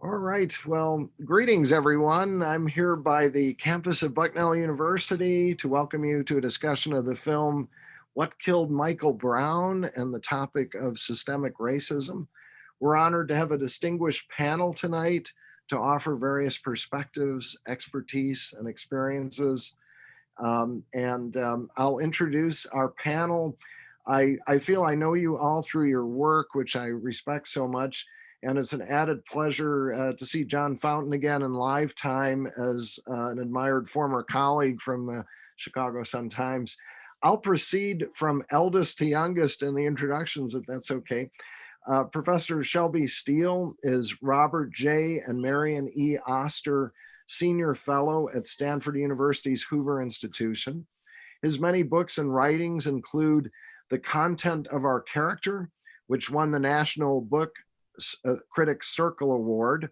All right. Well, greetings, everyone. I'm here by the campus of Bucknell University to welcome you to a discussion of the film What Killed Michael Brown and the topic of systemic racism. We're honored to have a distinguished panel tonight to offer various perspectives, expertise, and experiences. I'll introduce our panel. I feel I know you all through your work, which I respect so much. And it's an added pleasure to see John Fountain again in live time as an admired former colleague from the Chicago Sun-Times. I'll proceed from eldest to youngest in the introductions, if that's okay. Professor Shelby Steele is Robert J. and Marion E. Oster Senior Fellow at Stanford University's Hoover Institution. His many books and writings include The Content of Our Character, which won the National Book Critics Circle Award.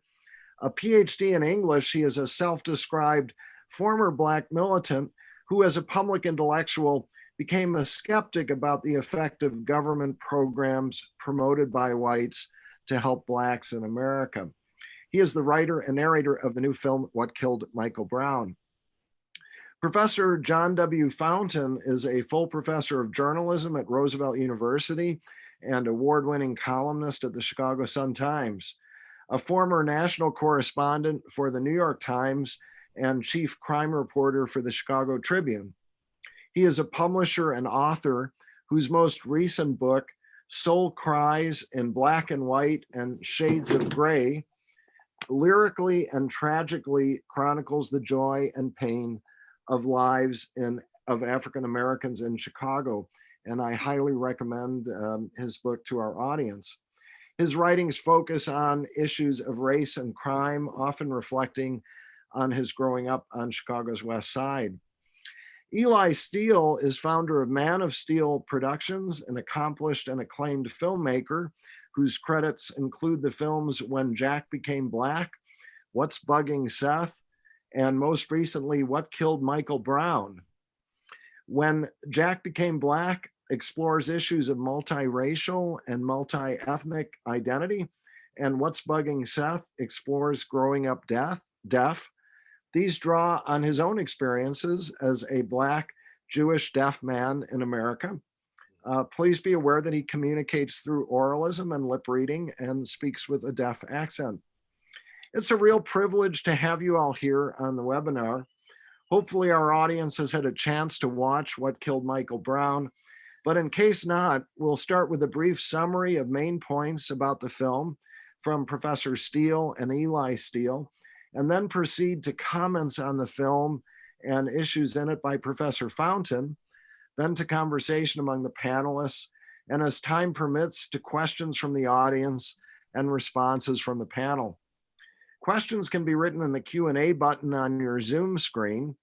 A PhD in English, he is a self-described former Black militant who, as a public intellectual, became a skeptic about the effect of government programs promoted by whites to help Blacks in America. He is the writer and narrator of the new film, What Killed Michael Brown. Professor John W. Fountain is a full professor of journalism at Roosevelt University and award-winning columnist at the Chicago Sun-Times, a former national correspondent for the New York Times and chief crime reporter for the Chicago Tribune. He is a publisher and author whose most recent book, Soul Cries in Black and White and Shades of Gray, lyrically and tragically chronicles the joy and pain of lives of African Americans in Chicago. And I highly recommend his book to our audience. His writings focus on issues of race and crime, often reflecting on his growing up on Chicago's West Side. Eli Steele is founder of Man of Steel Productions, an accomplished and acclaimed filmmaker whose credits include the films When Jack Became Black, What's Bugging Seth, and most recently, What Killed Michael Brown. When Jack Became Black explores issues of multiracial and multi-ethnic identity, and What's Bugging Seth explores growing up deaf. These draw on his own experiences as a Black Jewish deaf man in America. Please be aware that he communicates through oralism and lip reading and speaks with a deaf accent. It's a real privilege to have you all here on the webinar. Hopefully our audience has had a chance to watch What Killed Michael Brown, but in case not, we'll start with a brief summary of main points about the film from Professor Steele and Eli Steele, and then proceed to comments on the film and issues in it by Professor Fountain, then to conversation among the panelists, and as time permits, to questions from the audience and responses from the panel. Questions can be written in the Q&A button on your Zoom screen.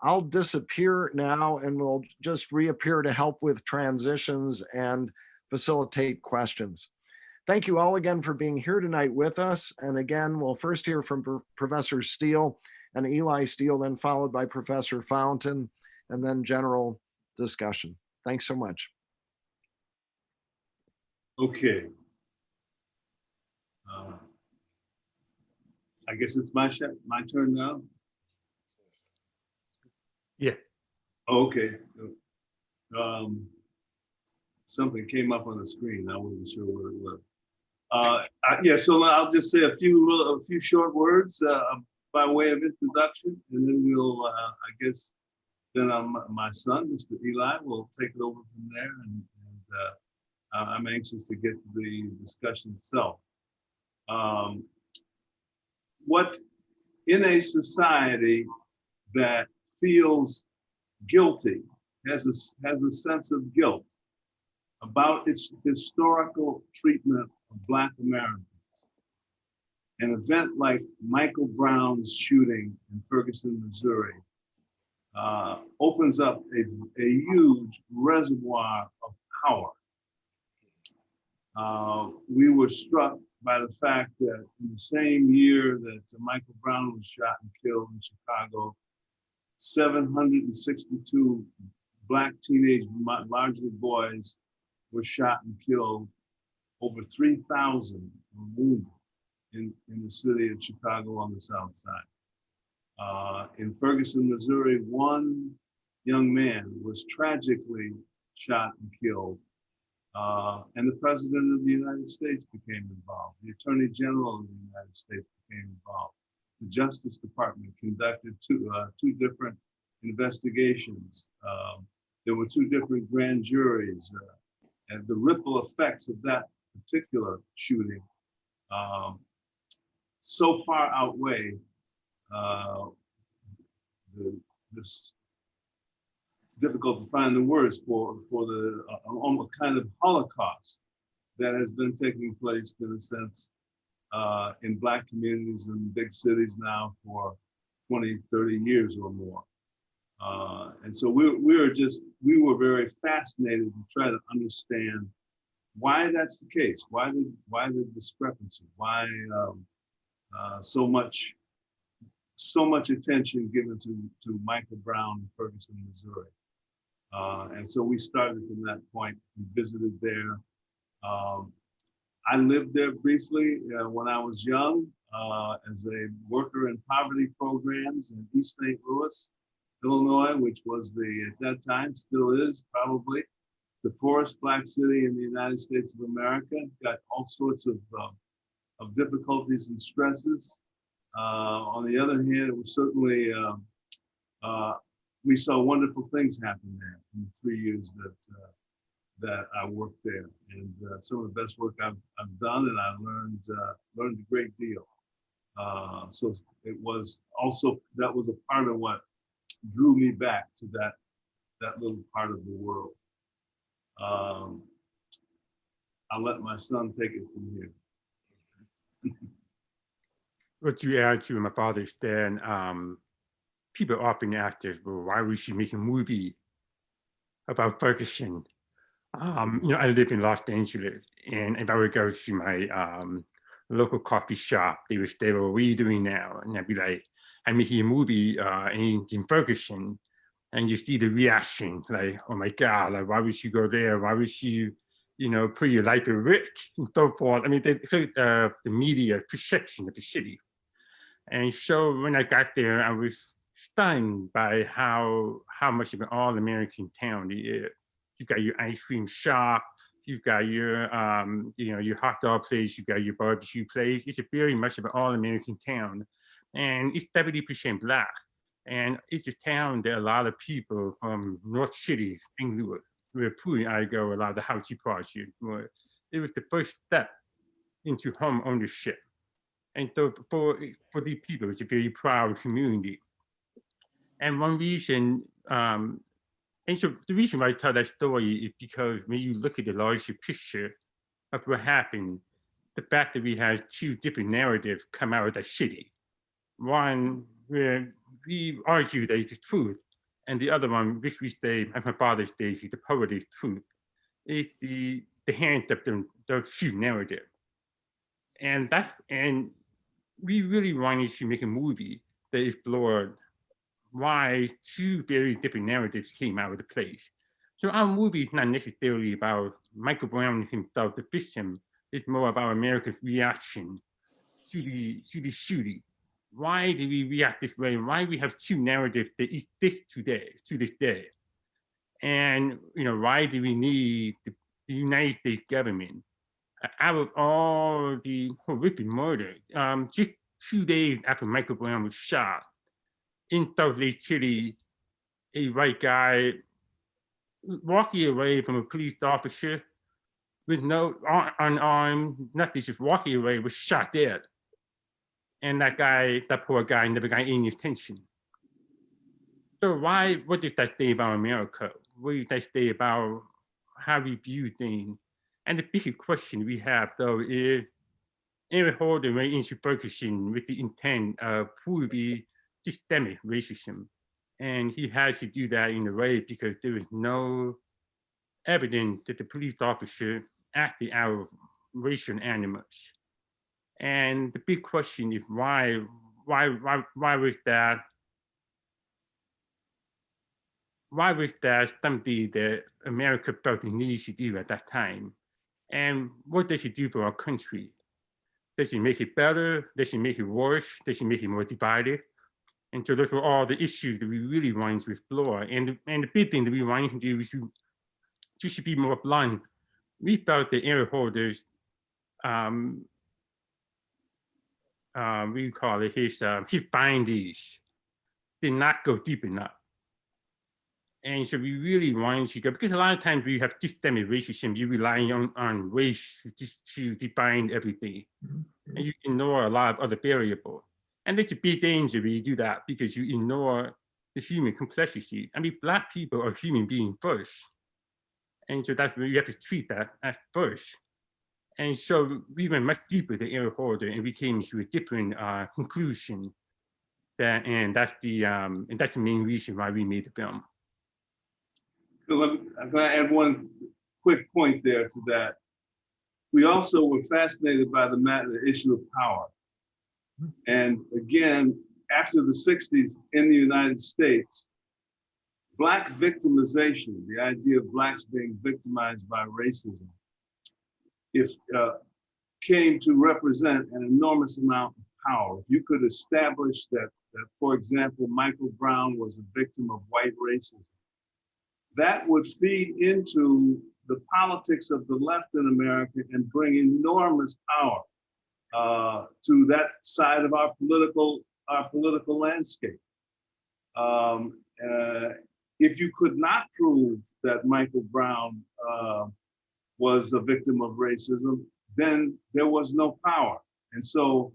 I'll disappear now and will just reappear to help with transitions and facilitate questions. Thank you all again for being here tonight with us. And again, we'll first hear from Professor Steele and Eli Steele, then followed by Professor Fountain, and then general discussion. Thanks so much. Okay. I guess it's my turn now. Yeah. Okay. Something came up on the screen. I wasn't sure what it was. Yeah, so I'll just say a few short words by way of introduction, and then we'll, I guess, then my son, Mr. Eli, will take it over from there, and I'm anxious to get to the discussion itself. What in a society that feels guilty, has a sense of guilt about its historical treatment of Black Americans, an event like Michael Brown's shooting in Ferguson, Missouri, opens up a huge reservoir of power. We were struck by the fact that in the same year that Michael Brown was shot and killed in Chicago, 762 Black teenage, largely boys, were shot and killed. Over 3,000 were wounded. in the city of Chicago on the south side. In Ferguson, Missouri, one young man was tragically shot and killed. And the President of the United States became involved. The Attorney General of the United States became involved. The Justice Department conducted two different investigations. There were two different grand juries. And the ripple effects of that particular shooting so far outweigh this. It's difficult to find the words for the almost kind of Holocaust that has been taking place in a sense in Black communities in big cities now for 20, 30 years or more. And so we were very fascinated to try to understand why that's the case. Why the discrepancy? Why so much attention given to Michael Brown in Ferguson, Missouri? And so we started from that point. We visited there. I lived there briefly when I was young as a worker in poverty programs in East St. Louis, Illinois, which was at that time, still is probably, the poorest Black city in the United States of America. Got all sorts of difficulties and stresses. On the other hand, it was certainly, we saw wonderful things happen there in the 3 years that I worked there. And some of the best work I've done, and I learned a great deal. So it was also, that was a part of what drew me back to that little part of the world. I'll let my son take it from here. What you add to my father's then, people often ask us, well, why would she make a movie about Ferguson? I live in Los Angeles, and if I would go to my local coffee shop, they would say, well, what are you doing now? And I'd be like, I'm making a movie in Ferguson. And you see the reaction, like, oh my God, like, why would she go there? Why would she, put your life at risk and so forth? I mean, they put the media perception of the city. And so when I got there, I was stunned by how much of an all-American town it is. You got your ice cream shop, you've got your your hot dog place, you got your barbecue place. It's a very much of an all-American town, and it's 70% Black. And it's a town that a lot of people from North City, St. Louis, where Pooh and I go a lot of the housing projects. It was the first step into home ownership. And so for these people, it's a very proud community. And one reason, and so the reason why I tell that story is because when you look at the larger picture of what happened, the fact that we had two different narratives come out of the city. One where we argue that it's the truth, and the other one, which we say, at my father's days, is the poetic truth, is the hand of the true narrative. And we really wanted to make a movie that explored why two very different narratives came out of the place. So our movie is not necessarily about Michael Brown himself, the victim. It's more about America's reaction to the shooting. Why do we react this way? Why we have two narratives that exist to this day? And why do we need the United States government, out of all the horrific murder, just 2 days after Michael Brown was shot in Salt Lake City, a white guy walking away from a police officer with no unarmed, nothing, just walking away, was shot dead. And that poor guy never got any attention. So what does that say about America? What does that say about how we view things? And the big question we have, though, is Aaron Holden went into Ferguson with the intent of proving systemic racism. And he has to do that in a way because there is no evidence that the police officer acted out of racial animus. And the big question is why was that? Why was that something that America felt it needs to do at that time? And what does it do for our country? Does she make it better? Does she make it worse? Does she make it more divided? And so those were all the issues that we really wanted to explore. And the big thing that we wanted to do is just to be more blunt. We felt the area holders, we call it his findings, did not go deep enough. And so we really wanted to go, because a lot of times we have systemic racism, you rely on race just to define everything. And you ignore a lot of other variables. And it's a big danger when you do that, because you ignore the human complexity. I mean, Black people are human beings first. And so that's where you have to treat that at first. And so we went much deeper than Eric Holder, and we came to a different conclusion. And that's the main reason why we made the film. So I'm going to add one quick point there to that. We also were fascinated by the issue of power. And again, after the 60s in the United States, Black victimization, the idea of Blacks being victimized by racism, came to represent an enormous amount of power. If you could establish that, for example, Michael Brown was a victim of white racism, that would feed into the politics of the left in America and bring enormous power to that side of our political landscape. If you could not prove that Michael Brown was a victim of racism, then there was no power. And so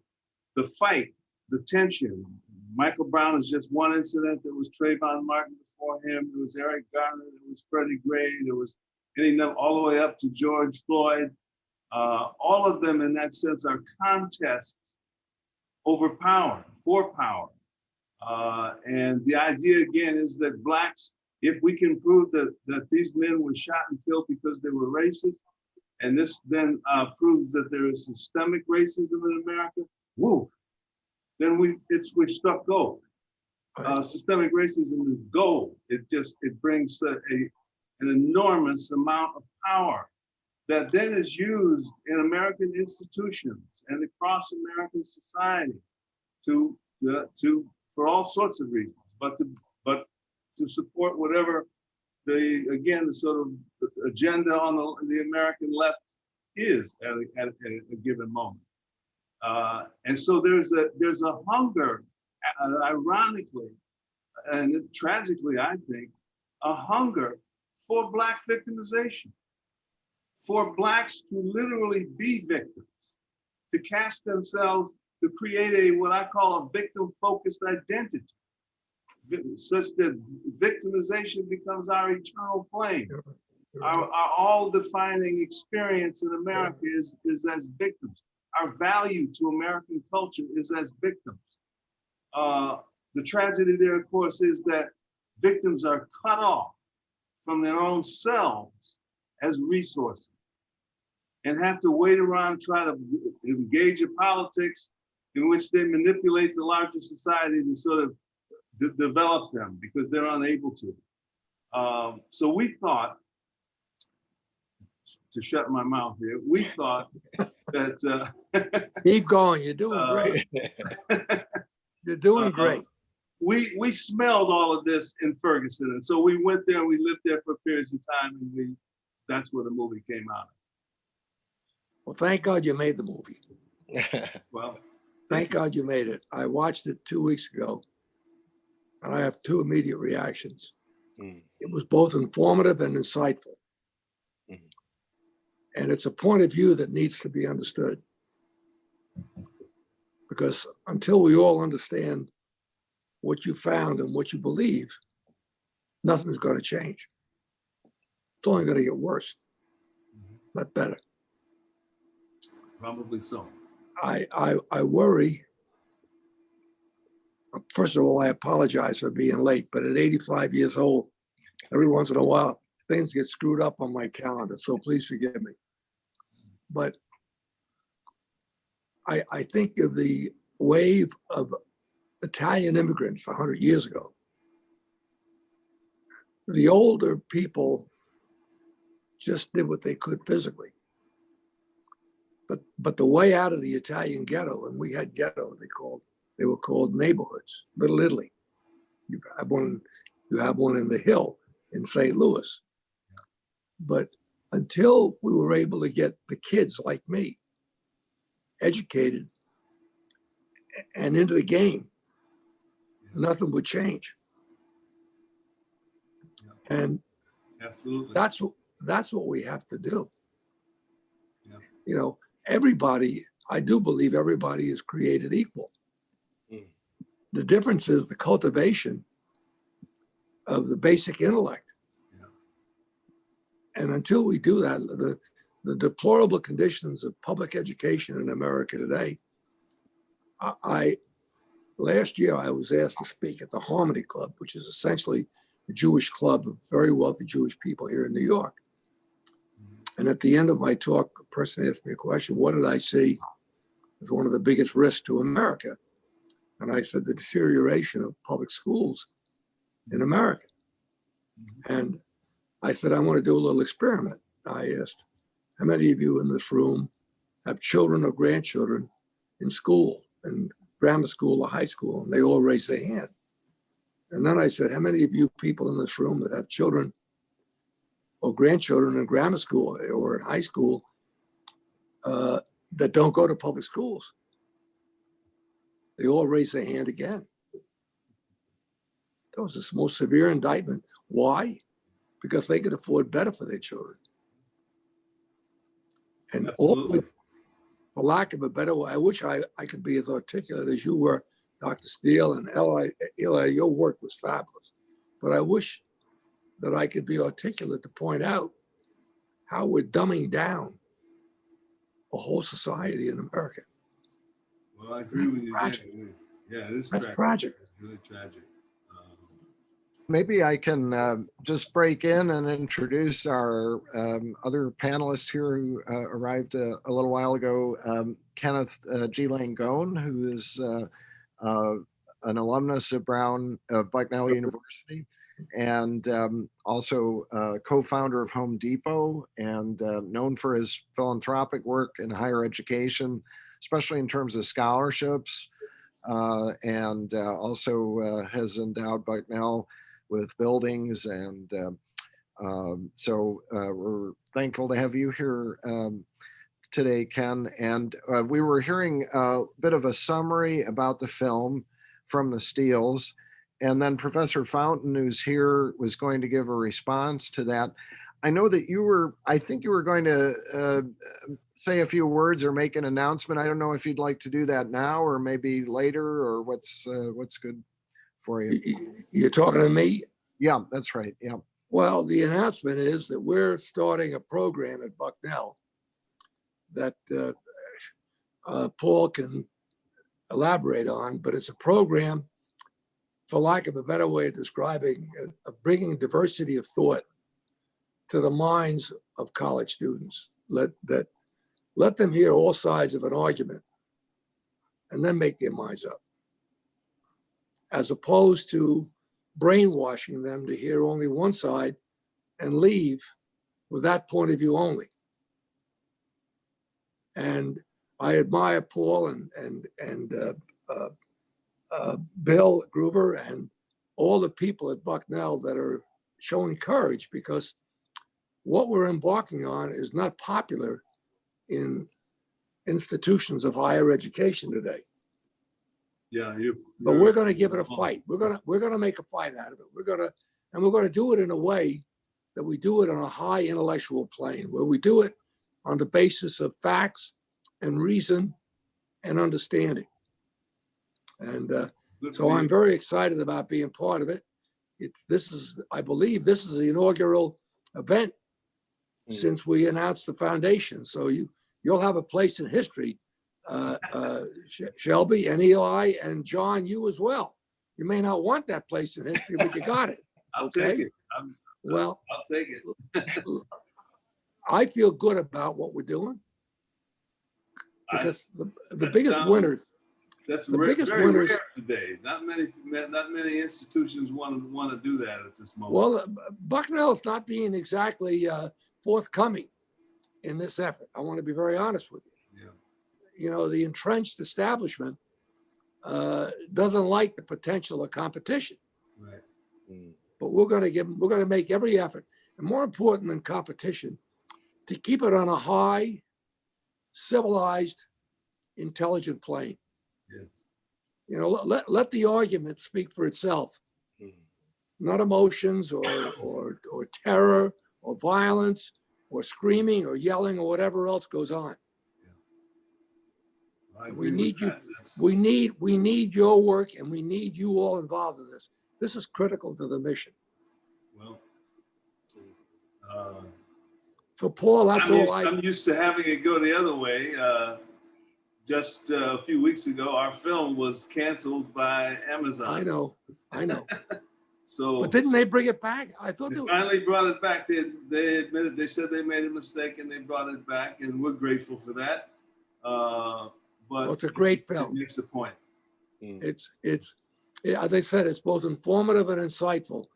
the fight, the tension, Michael Brown is just one incident. There was Trayvon Martin before him, there was Eric Garner, there was Freddie Gray, there was all the way up to George Floyd. All of them, in that sense, are contests over power, for power. And the idea, again, is that Blacks, if we can prove that these men were shot and killed because they were racist, and this then proves that there is systemic racism in America, woo, then we've struck gold. Systemic racism is gold. It brings an enormous amount of power that then is used in American institutions and across American society for all sorts of reasons, but to support whatever the sort of agenda on the American left is at a given moment. And so there's a hunger, ironically, and tragically, I think, a hunger for Black victimization, for Blacks to literally be victims, to cast themselves, to create what I call a victim-focused identity, such that victimization becomes our eternal flame. Our all-defining experience in America is as victims. Our value to American culture is as victims. The tragedy there, of course, is that victims are cut off from their own selves as resources and have to wait around, try to engage in politics in which they manipulate the larger society to sort of develop them because they're unable to. So we thought, to shut my mouth here, we thought that— Keep going, you're doing great. You're doing great. We smelled all of this in Ferguson. And so we went there and we lived there for periods of time, and that's where the movie came out. Well, thank God you made the movie. Well, thank God you made it. I watched it 2 weeks ago, and I have two immediate reactions. It was both informative and insightful. And it's a point of view that needs to be understood. Because until we all understand what you found and what you believe, nothing's going to change. It's only going to get worse, not better. Probably so. I worry. First of all, I apologize for being late, but at 85 years old, every once in a while, things get screwed up on my calendar, so please forgive me. But I think of the wave of Italian immigrants 100 years ago. The older people just did what they could physically. But the way out of the Italian ghetto, and we had ghetto, they were called neighborhoods, Little Italy. You have one in the Hill in St. Louis. But until we were able to get the kids like me educated and into the game, nothing would change. And Absolutely. that's what we have to do. Yeah. You know, everybody, I do believe everybody is created equal. The difference is the cultivation of the basic intellect. And until we do that, the deplorable conditions of public education in America today, last year I was asked to speak at the Harmony Club, which is essentially a Jewish club of very wealthy Jewish people here in New York. And at the end of my talk, a person asked me a question: what did I see as one of the biggest risks to America? And I said, the deterioration of public schools in America. And I said, I want to do a little experiment. I asked, how many of you in this room have children or grandchildren in school, in grammar school or high school? And they all raised their hand. And then I said, how many of you people in this room that have children or grandchildren in grammar school or in high school that don't go to public schools? They all raised their hand again. That was the most severe indictment. Why? Because they could afford better for their children. And all, for lack of a better way, I wish I could be as articulate as you were, Dr. Steele and Eli, your work was fabulous. But I wish that I could be articulate to point out how we're dumbing down a whole society in America. Well, I agree with you. Yeah, it is That's tragic. tragic. It's really tragic. Maybe I can just break in and introduce our other panelist here who arrived a little while ago, Kenneth G. Langone, who is an alumnus of Bucknell University, and also co-founder of Home Depot, and known for his philanthropic work in higher education, especially in terms of scholarships, and also has endowed Bucknell with buildings. And so we're thankful to have you here today, Ken. And we were hearing a bit of a summary about the film from the Steeles. And then Professor Fountain, who's here, was going to give a response to that. I know that I think you were going to say a few words or make an announcement. I don't know if you'd like to do that now or maybe later, or what's good for you. You're talking to me? Yeah, that's right. Yeah. Well, the announcement is that we're starting a program at Bucknell that Paul can elaborate on, but it's a program, for lack of a better way of describing, of bringing diversity of thought to the minds of college students. Let them hear all sides of an argument and then make their minds up, as opposed to brainwashing them to hear only one side and leave with that point of view only. And I admire Paul and Bill Groover and all the people at Bucknell that are showing courage, because what we're embarking on is not popular in institutions of higher education today. Yeah, but we're going to give it a fight. We're going to make a fight out of it. We're going to do it in a way that we do it on a high intellectual plane, where we do it on the basis of facts and reason and understanding. And so I'm very excited about being part of it. I believe this is the inaugural event since we announced the foundation. So you'll have a place in history, Shelby and Eli and John, you as well. You may not want that place in history, but you got it. I'll take it. Well, I'll take it. I feel good about what we're doing, because the biggest winners. That's the very biggest rare winners today. Not many institutions want to do that at this moment. Well, Bucknell is not being exactly forthcoming in this effort. I want to be very honest with you. the entrenched establishment doesn't like the potential of competition. Right. But we're going to make every effort, and more important than competition, to keep it on a high, civilized, intelligent plane. Yes. Let the argument speak for itself, not emotions or terror or violence or screaming or yelling or whatever else goes on. I We agree with need you. that. That's- We need your work, and we need you all involved in this. This is critical to the mission. Well, So, Paul, that's all I'm used to having it go the other way. Just a few weeks ago, our film was canceled by Amazon. I know. So, But didn't they bring it back? I thought they they were. finally brought it back. They admitted, they said they made a mistake and they brought it back, and we're grateful for that. But It's a great It film. makes the point. It's as I said, it's both informative and insightful,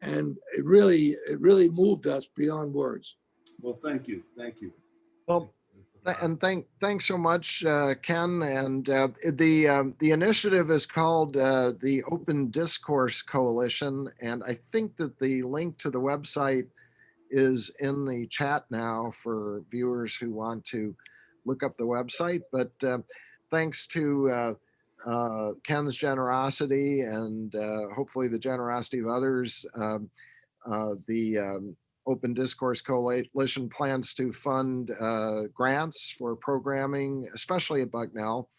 and it really moved us beyond words. Well, thank you. Thank you. Well, and thanks so much, Ken. And the initiative is called the Open Discourse Coalition, and I think that the link to the website is in the chat now for viewers who want to look up the website. But thanks to Ken's generosity and hopefully the generosity of others, the Open Discourse Coalition plans to fund grants for programming, especially at Bucknell,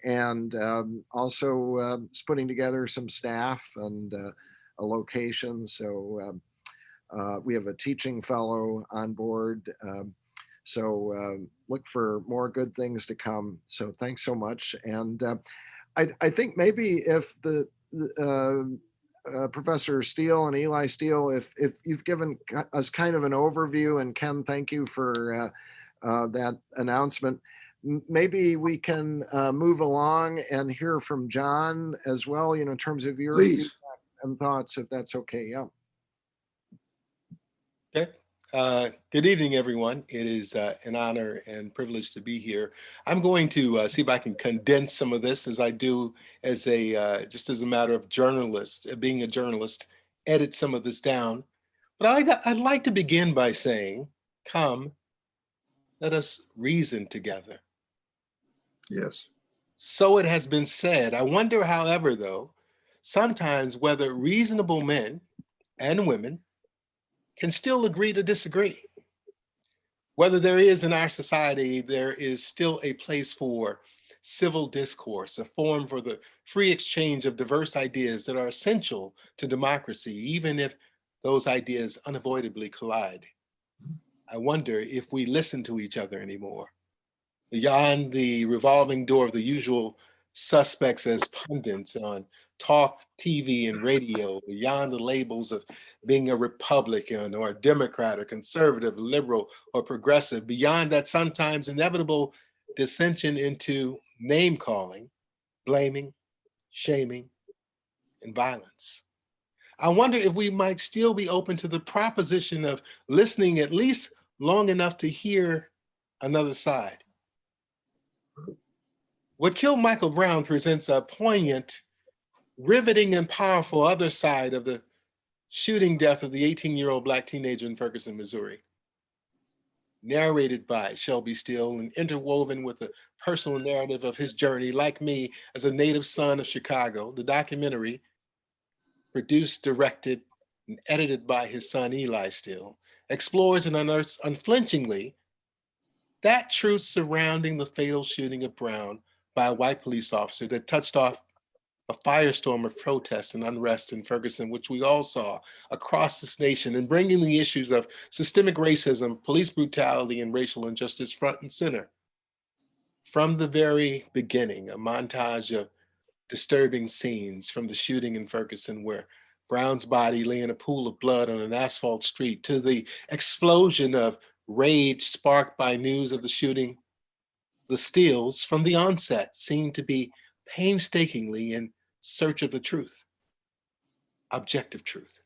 and also is putting together some staff and a location. So we have a teaching fellow on board. So look for more good things to come. So thanks so much. And I think maybe if the Professor Steele and Eli Steele, if you've given us kind of an overview, and Ken, thank you for that announcement. Maybe we can move along and hear from John as well, in terms of your Please. feedback and thoughts, if that's okay. Yeah. Okay. Good evening, everyone. It is an honor and privilege to be here. I'm going to see if I can condense some of this, as I do as just as a matter of being a journalist, edit some of this down. But I'd like to begin by saying, come, let us reason together. Yes. So it has been said. I wonder, however, though, sometimes whether reasonable men and women can still agree to disagree. Whether there is in our society, there is still a place for civil discourse, a forum for the free exchange of diverse ideas that are essential to democracy, even if those ideas unavoidably collide. I wonder if we listen to each other anymore. Beyond the revolving door of the usual suspects as pundits on talk, TV, and radio, beyond the labels of being a Republican or a Democrat or conservative, liberal, or progressive, beyond that sometimes inevitable dissension into name calling, blaming, shaming, and violence. I wonder if we might still be open to the proposition of listening at least long enough to hear another side. What Killed Michael Brown presents a poignant, riveting, and powerful other side of the shooting death of the 18-year-old Black teenager in Ferguson, Missouri. Narrated by Shelby Steele and interwoven with the personal narrative of his journey, like me, as a native son of Chicago, the documentary, produced, directed, and edited by his son Eli Steele, explores and unearths unflinchingly that truth surrounding the fatal shooting of Brown by a white police officer that touched off a firestorm of protests and unrest in Ferguson, which we all saw across this nation, and bringing the issues of systemic racism, police brutality, and racial injustice front and center. From the very beginning, a montage of disturbing scenes from the shooting in Ferguson, where Brown's body lay in a pool of blood on an asphalt street, to the explosion of rage sparked by news of the shooting. The Steeles, from the onset, seemed to be painstakingly in search of the truth, objective truth,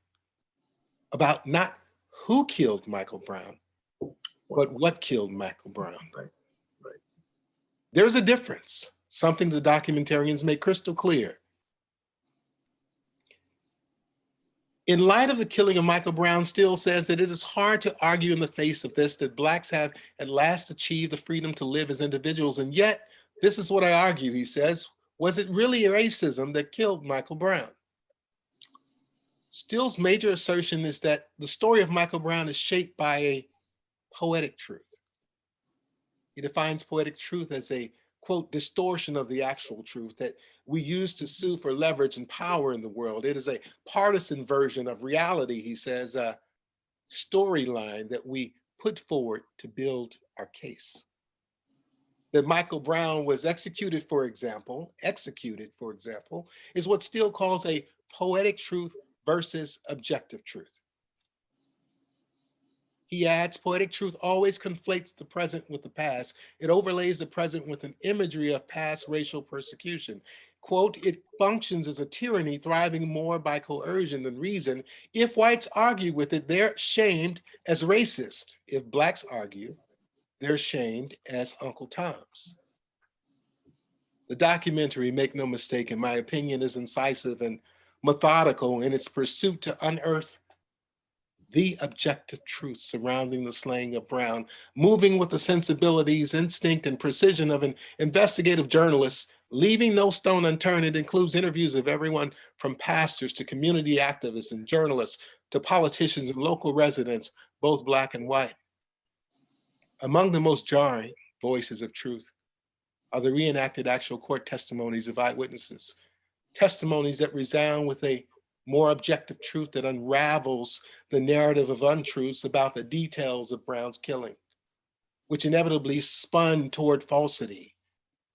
about not who killed Michael Brown, but what killed Michael Brown. Right. There's a difference, something the documentarians make crystal clear. In light of the killing of Michael Brown, Steele says that it is hard to argue in the face of this, that Blacks have at last achieved the freedom to live as individuals. And yet, this is what I argue, he says, was it really racism that killed Michael Brown? Steele's major assertion is that the story of Michael Brown is shaped by a poetic truth. He defines poetic truth as a, quote, distortion of the actual truth that we use to sue for leverage and power in the world. It is a partisan version of reality, he says, a storyline that we put forward to build our case. That Michael Brown was executed, for example, is what Steele calls a poetic truth versus objective truth. He adds, poetic truth always conflates the present with the past. It overlays the present with an imagery of past racial persecution. Quote, it functions as a tyranny thriving more by coercion than reason. If whites argue with it, they're shamed as racist. If Blacks argue, they're shamed as Uncle Toms. The documentary, make no mistake, in my opinion, is incisive and methodical in its pursuit to unearth the objective truth surrounding the slaying of Brown, moving with the sensibilities, instinct, and precision of an investigative journalist, leaving no stone unturned. It includes interviews of everyone from pastors to community activists and journalists to politicians and local residents, both Black and white. Among the most jarring voices of truth are the reenacted actual court testimonies of eyewitnesses, testimonies that resound with a more objective truth that unravels the narrative of untruths about the details of Brown's killing, which inevitably spun toward falsity,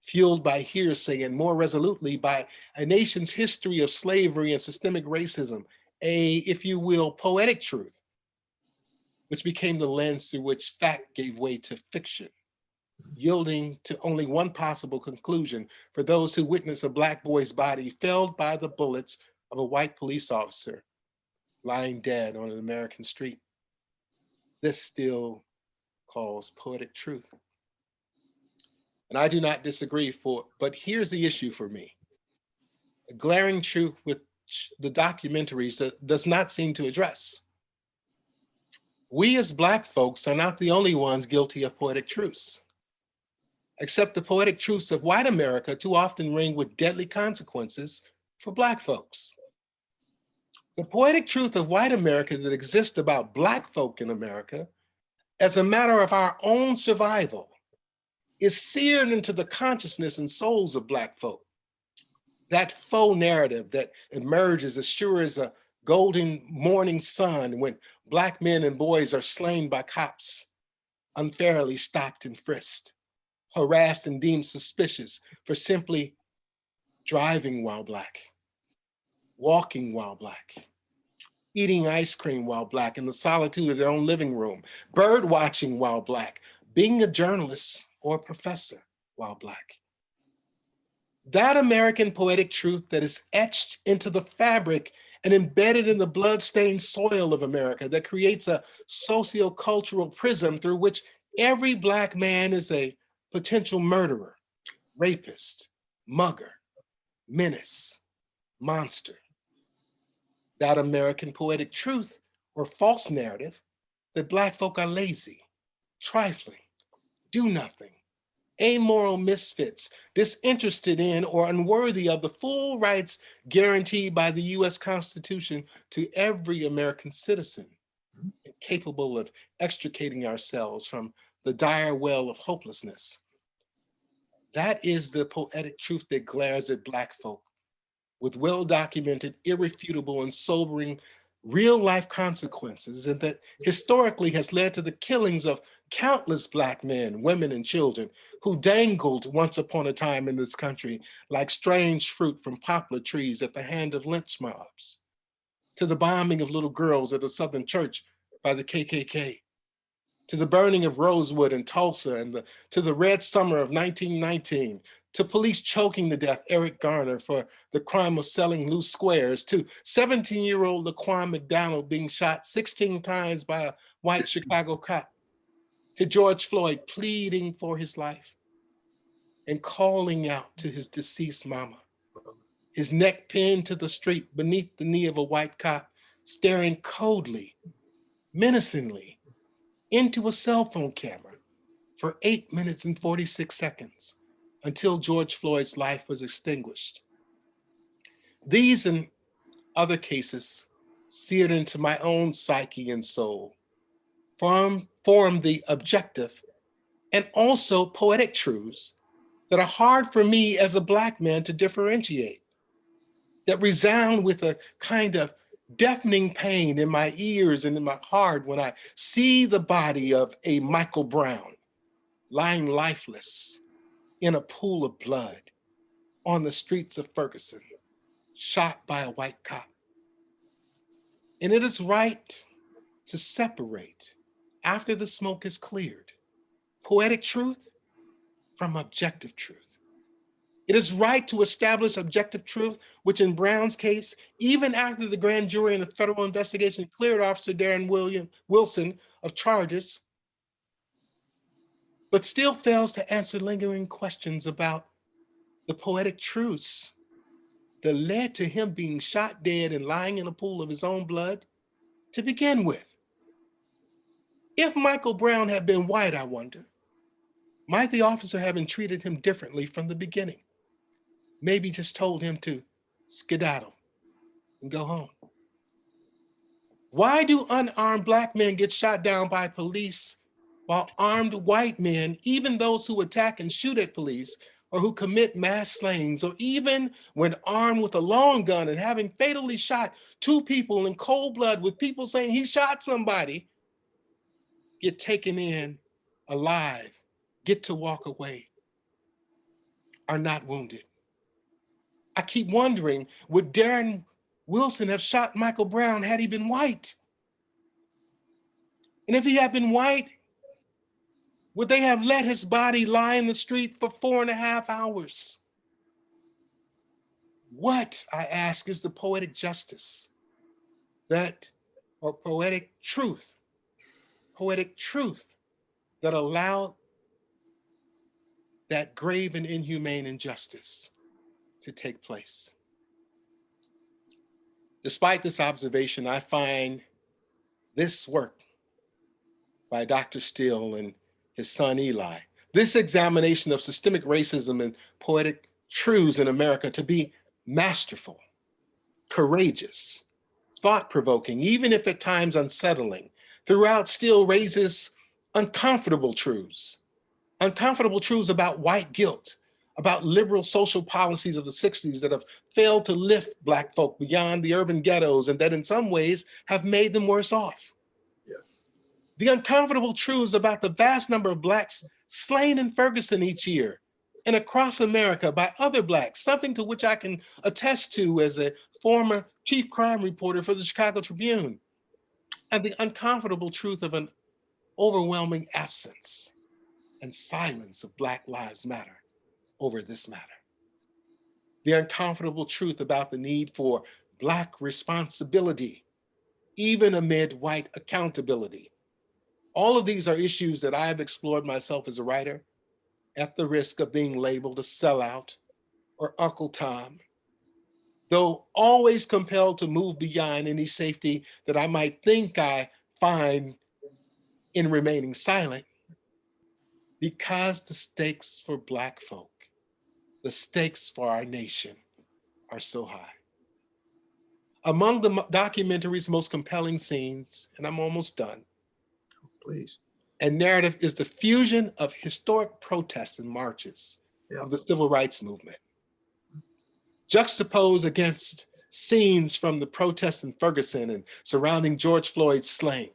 fueled by hearsay and more resolutely by a nation's history of slavery and systemic racism, a, if you will, poetic truth, which became the lens through which fact gave way to fiction, yielding to only one possible conclusion for those who witnessed a Black boy's body felled by the bullets of a white police officer lying dead on an American street. This Steele calls poetic truth. And I do not disagree, but here's the issue for me. A glaring truth which the documentaries does not seem to address. We as Black folks are not the only ones guilty of poetic truths. Except the poetic truths of white America too often ring with deadly consequences for Black folks. The poetic truth of white America that exists about Black folk in America, as a matter of our own survival, is seared into the consciousness and souls of Black folk. That faux narrative that emerges as sure as a golden morning sun when Black men and boys are slain by cops, unfairly stopped and frisked, harassed and deemed suspicious for simply driving while Black, walking while Black, eating ice cream while Black in the solitude of their own living room, bird watching while Black, being a journalist or a professor while Black. That American poetic truth that is etched into the fabric and embedded in the blood-stained soil of America that creates a socio-cultural prism through which every Black man is a potential murderer, rapist, mugger, menace, monster. That American poetic truth or false narrative that Black folk are lazy, trifling, do nothing, amoral misfits, disinterested in or unworthy of the full rights guaranteed by the US Constitution to every American citizen, capable of extricating ourselves from the dire well of hopelessness. That is the poetic truth that glares at Black folk with well-documented, irrefutable, and sobering real-life consequences, and that historically has led to the killings of countless Black men, women, and children who dangled once upon a time in this country like strange fruit from poplar trees at the hand of lynch mobs, to the bombing of little girls at a Southern church by the KKK, to the burning of Rosewood in Tulsa, and to the Red Summer of 1919, to police choking to death Eric Garner for the crime of selling loose squares, to 17-year-old Laquan McDonald being shot 16 times by a white Chicago cop, to George Floyd pleading for his life. and calling out to his deceased mama, his neck pinned to the street beneath the knee of a white cop, staring coldly, menacingly into a cell phone camera for 8 minutes and 46 seconds until George Floyd's life was extinguished. These and other cases seared into my own psyche and soul form the objective and also poetic truths that are hard for me as a Black man to differentiate, that resound with a kind of deafening pain in my ears and in my heart when I see the body of a Michael Brown lying lifeless in a pool of blood on the streets of Ferguson, shot by a white cop. And it is right to separate, after the smoke is cleared, poetic truth from objective truth. It is right to establish objective truth, which in Brown's case, even after the grand jury and the federal investigation cleared Officer Darren Wilson of charges, but still fails to answer lingering questions about the poetic truths that led to him being shot dead and lying in a pool of his own blood to begin with. If Michael Brown had been white, I wonder, might the officer have been treated him differently from the beginning? Maybe just told him to skedaddle and go home. Why do unarmed Black men get shot down by police while armed white men, even those who attack and shoot at police or who commit mass slayings, or even when armed with a long gun and having fatally shot 2 people in cold blood with people saying he shot somebody, get taken in alive, get to walk away, are not wounded? I keep wondering, would Darren Wilson have shot Michael Brown had he been white? And if he had been white, would they have let his body lie in the street for 4.5 hours? What, I ask, is the poetic justice that, or poetic truth that allowed that grave and inhumane injustice to take place? Despite this observation, I find this work by Dr. Steele and his son Eli, this examination of systemic racism and poetic truths in America, to be masterful, courageous, thought-provoking, even if at times unsettling. Throughout, Steele raises uncomfortable truths about white guilt, about liberal social policies of the 60s that have failed to lift Black folk beyond the urban ghettos and that in some ways have made them worse off. Yes. The uncomfortable truths about the vast number of Blacks slain in Ferguson each year and across America by other Blacks, something to which I can attest to as a former chief crime reporter for the Chicago Tribune, and the uncomfortable truth of an overwhelming absence and silence of Black Lives Matter over this matter. The uncomfortable truth about the need for Black responsibility, even amid white accountability. All of these are issues that I have explored myself as a writer, at the risk of being labeled a sellout or Uncle Tom, though always compelled to move beyond any safety that I might think I find in remaining silent, because the stakes for Black folk, the stakes for our nation, are so high. Among the documentary's most compelling scenes, and I'm almost done, Please. and narrative, is the fusion of historic protests and marches of the civil rights movement, juxtaposed against scenes from the protests in Ferguson and surrounding George Floyd's slaying,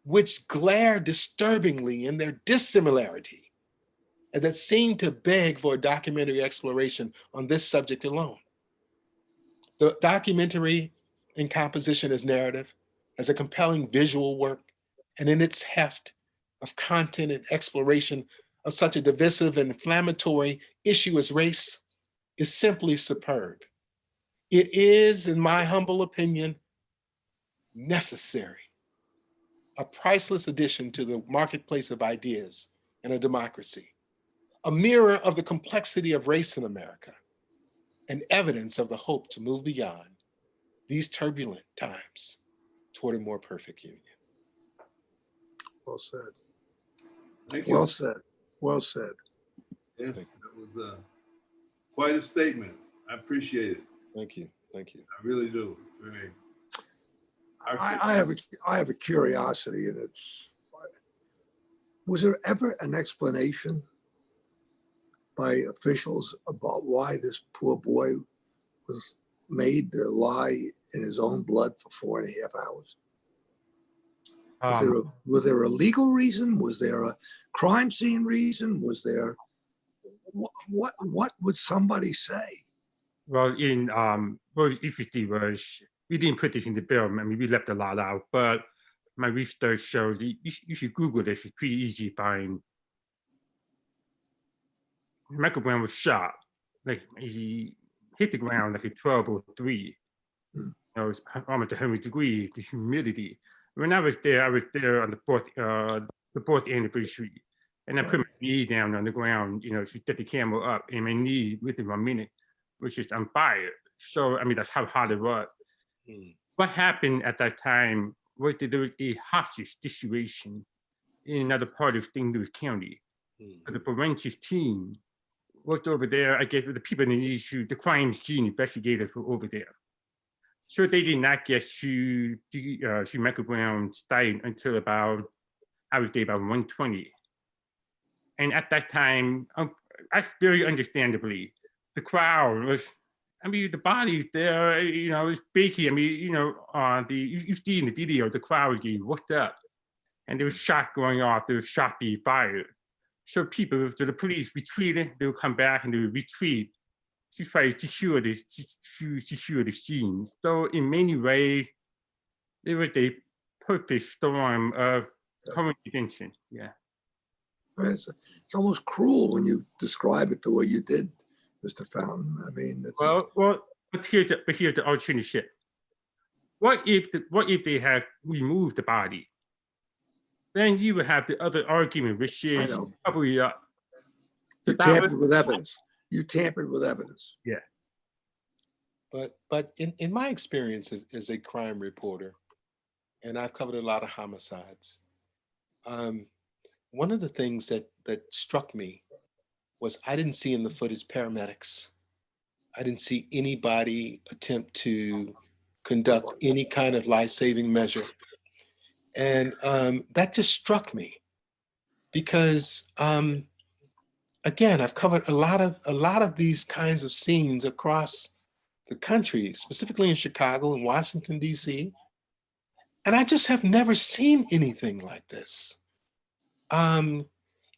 which glare disturbingly in their dissimilarity and that seem to beg for a documentary exploration on this subject alone. The documentary, in composition as narrative, as a compelling visual work, and in its heft of content and exploration of such a divisive and inflammatory issue as race, is simply superb. It is, in my humble opinion, necessary, a priceless addition to the marketplace of ideas in a democracy. a mirror of the complexity of race in America, and evidence of the hope to move beyond these turbulent times toward a more perfect union. Well said. Thank you. Well said. Well said. Yes, that was quite a statement. I appreciate it. Thank you. Thank you. I really do. Very. I have a curiosity, and it's, was there ever an explanation by officials about why this poor boy was made to lie in his own blood for 4.5 hours? Was there a legal reason? Was there a crime scene reason? Was there, what would somebody say? Well, what was interesting was we didn't put this in the bill. I mean, we left a lot out, but my research shows you should Google this. It's pretty easy to find. Michael Brown was shot. Like, he hit the ground like at 12:03. You know, it's almost 100 degrees, the humidity. When I was there on the fourth anniversary, and I put my knee down on the ground, you know, to set the camera up, and my knee within 1 minute was just on fire. So, I mean, that's how hot it was. What happened at that time was that there was a hostage situation in another part of St. Louis County. The forensics team was over there, I guess, with the people in the issue, the crime scene investigators were over there. So they did not get to Michael Brown's site until about, I would say about 1:20. And at that time, very understandably, the crowd was, I mean, the body's there, you know, it's baking. I mean, you know, you see in the video, the crowd was getting worked up, and there was shot going off, there was shot being fired. So the police retreated, they would come back and they would retreat to try to secure the scene. So in many ways, it was a perfect storm of coincidences. Yeah. It's almost cruel when you describe it the way you did, Mr. Fountain. I mean, it's but here's the alternative. What if they had removed the body? Then you would have the other argument, which is probably you tampered with evidence. You tampered with evidence. Yeah. But in my experience as a crime reporter, and I've covered a lot of homicides, one of the things that struck me was I didn't see in the footage paramedics. I didn't see anybody attempt to conduct any kind of life-saving measure. And that just struck me because, again, I've covered a lot of these kinds of scenes across the country, specifically in Chicago and Washington, D.C. And I just have never seen anything like this. And,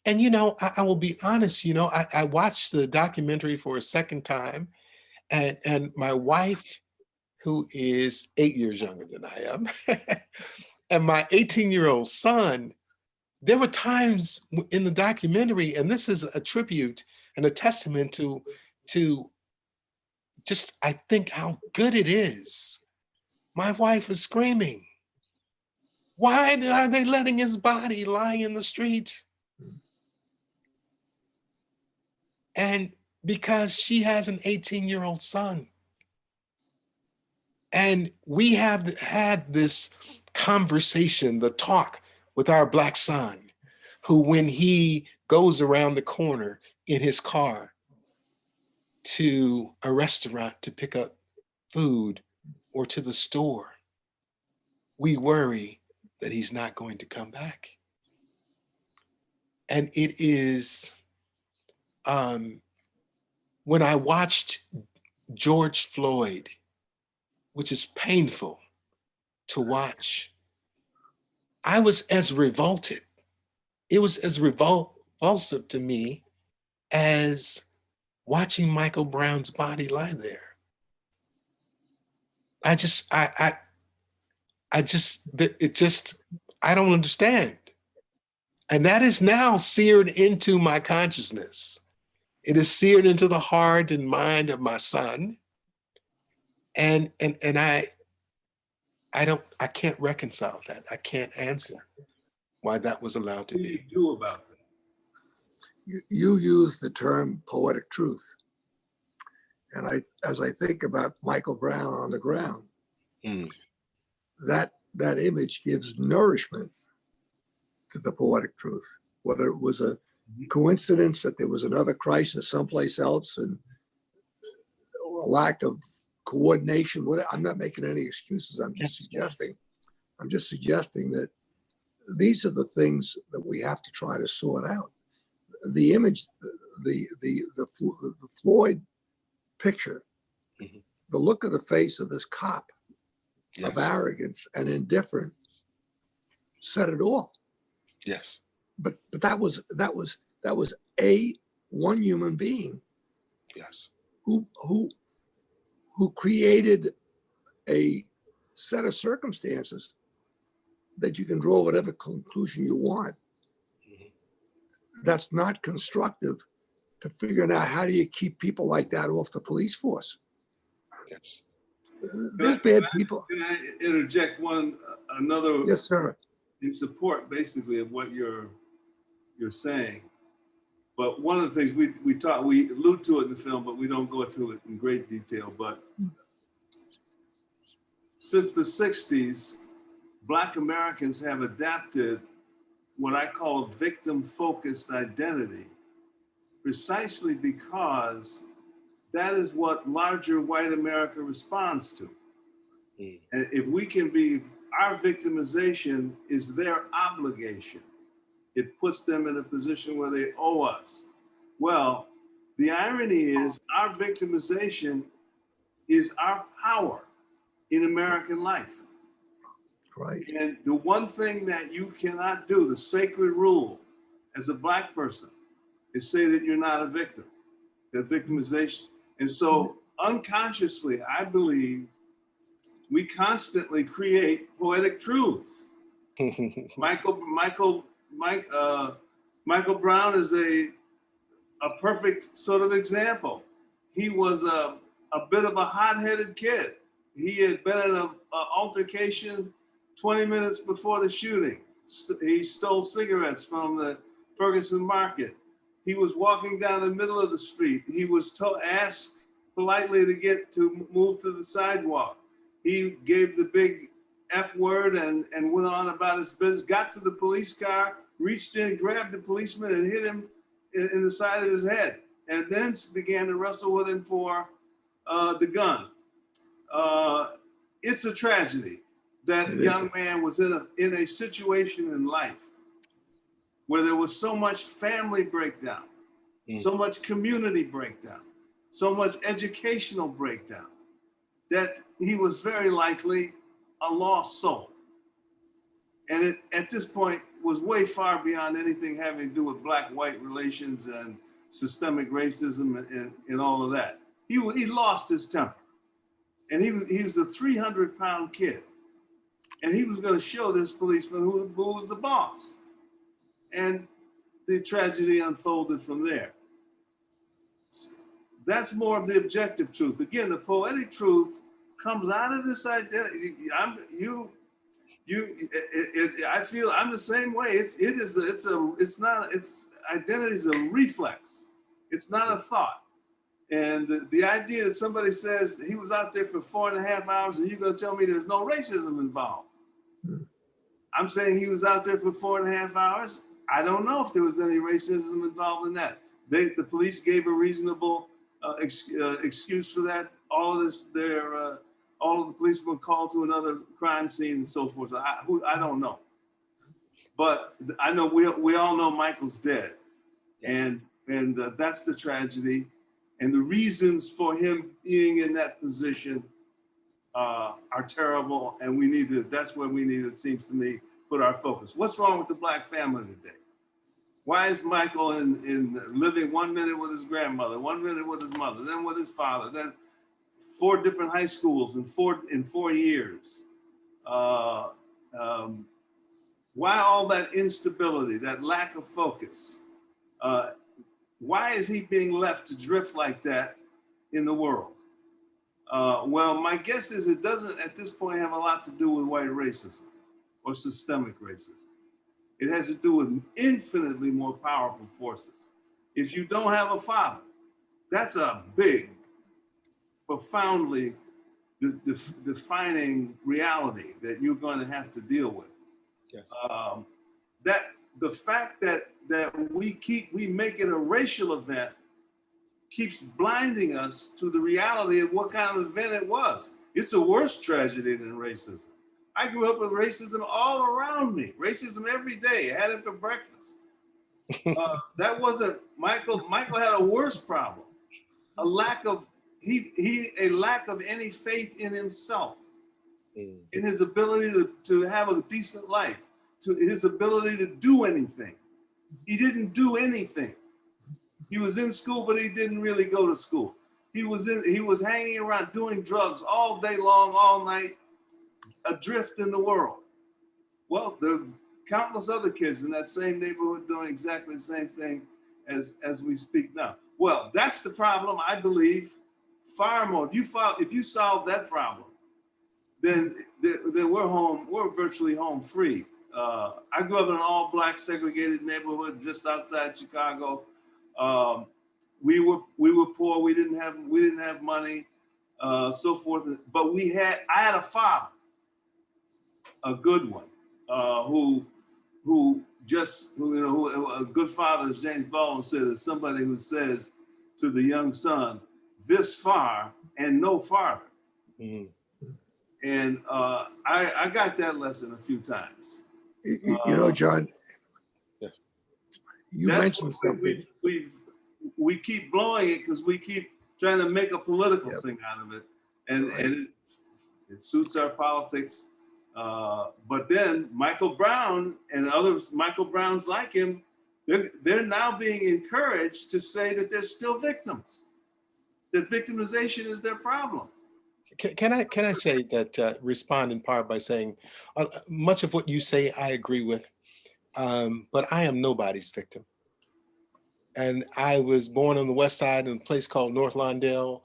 you know, I will be honest, you know, I watched the documentary for a second time, and my wife, who is 8 years younger than I am, and my 18-year-old son, there were times in the documentary, and this is a tribute and a testament to just, I think, how good it is. My wife was screaming, why are they letting his body lie in the street? And because she has an 18-year-old son. And we have had this conversation, the talk with our Black son, who when he goes around the corner in his car to a restaurant to pick up food or to the store, we worry that he's not going to come back. And it is, when I watched George Floyd, which is painful to watch, I was as revolted. It was as repulsive to me as watching Michael Brown's body lie there. I don't understand. And that is now seared into my consciousness. It is seared into the heart and mind of my son. And I can't reconcile that. I can't answer why that was allowed to be. What do you do about that? you use the term poetic truth. And as I think about Michael Brown on the ground, that image gives nourishment to the poetic truth, whether it was a coincidence that there was another crisis someplace else and a lack of coordination. I'm not making any excuses. I'm just suggesting that these are the things that we have to try to sort out. The image, the Floyd picture, the look of the face of this cop of arrogance and indifference said it all. Yes. But that was a one human being. Yes. Who created a set of circumstances that you can draw whatever conclusion you want. That's not constructive to figuring out how do you keep people like that off the police force. Yes. There's bad people. Can I interject another? Yes, sir. In support, basically, of what you're saying. But one of the things we allude to it in the film, but we don't go into it in great detail. But since the 60s, Black Americans have adapted what I call a victim-focused identity, precisely because that is what larger white America responds to. And if we can be, our victimization is their obligation. It puts them in a position where they owe us. Well, the irony is our victimization is our power in American life. Right. And the one thing that you cannot do, the sacred rule as a Black person, is say that you're not a victim, that victimization. And so unconsciously, I believe we constantly create poetic truths. Michael Brown is a perfect sort of example. He was a bit of a hot-headed kid. He had been in an altercation 20 minutes before the shooting. He stole cigarettes from the Ferguson Market. He was walking down the middle of the street. He was asked politely to move to the sidewalk. He gave the big F word and went on about his business, got to the police car, reached in, grabbed the policeman and hit him in the side of his head, and then began to wrestle with him for the gun. It's a tragedy that young man was in a situation in life where there was so much family breakdown, so much community breakdown, so much educational breakdown, that he was very likely a lost soul. And it, at this point, was way far beyond anything having to do with Black-white relations and systemic racism and all of that. He lost his temper. And he was a 300-pound kid. And he was going to show this policeman who was the boss. And the tragedy unfolded from there. That's more of the objective truth. Again, the poetic truth comes out of this identity. I feel I'm the same way. Identity is a reflex. It's not a thought. And the idea that somebody says he was out there for 4.5 hours and you're going to tell me there's no racism involved. I'm saying he was out there for 4.5 hours. I don't know if there was any racism involved in that. The police gave a reasonable excuse for that. All of the policemen called to another crime scene and so forth. So I don't know, but I know we all know Michael's dead, and that's the tragedy, and the reasons for him being in that position are terrible, and that's where we need, it seems to me, put our focus. What's wrong with the Black family today? Why is Michael in living 1 minute with his grandmother, 1 minute with his mother, then with his father, then 4 different high schools in 4 years? Why all that instability, that lack of focus? Why is he being left to drift like that in the world? Well, my guess is it doesn't at this point have a lot to do with white racism or systemic racism. It has to do with infinitely more powerful forces. If you don't have a father, that's a big, profoundly defining reality that you're going to have to deal with. Yes. That the fact that we make it a racial event keeps blinding us to the reality of what kind of event it was. It's a worse tragedy than racism. I grew up with racism all around me, racism every day. I had it for breakfast. That wasn't Michael. Michael had a worse problem, a lack of a lack of any faith in himself, in his ability to have a decent life, to his ability to do anything. He didn't do anything. He was in school, but he didn't really go to school. He was hanging around doing drugs all day long, all night, adrift in the world. Well, there are countless other kids in that same neighborhood doing exactly the same thing as we speak now. Well, that's the problem, I believe, far more. If you solve that problem, then we're home. We're virtually home free. I grew up in an all-black segregated neighborhood just outside Chicago. We were poor. We didn't have money, so forth. But I had a father, a good one, who a good father, as James Baldwin said, is somebody who says to the young son, "This far and no farther." Mm-hmm. And I got that lesson a few times. You know, John, yes. You mentioned something. We keep blowing it because we keep trying to make a political thing out of it, and it suits our politics. But then Michael Brown and others, Michael Browns like him, they're now being encouraged to say that they're still victims. That victimization is their problem. Can I say that, respond in part by saying, much of what you say I agree with, but I am nobody's victim. And I was born on the west side in a place called North Lawndale,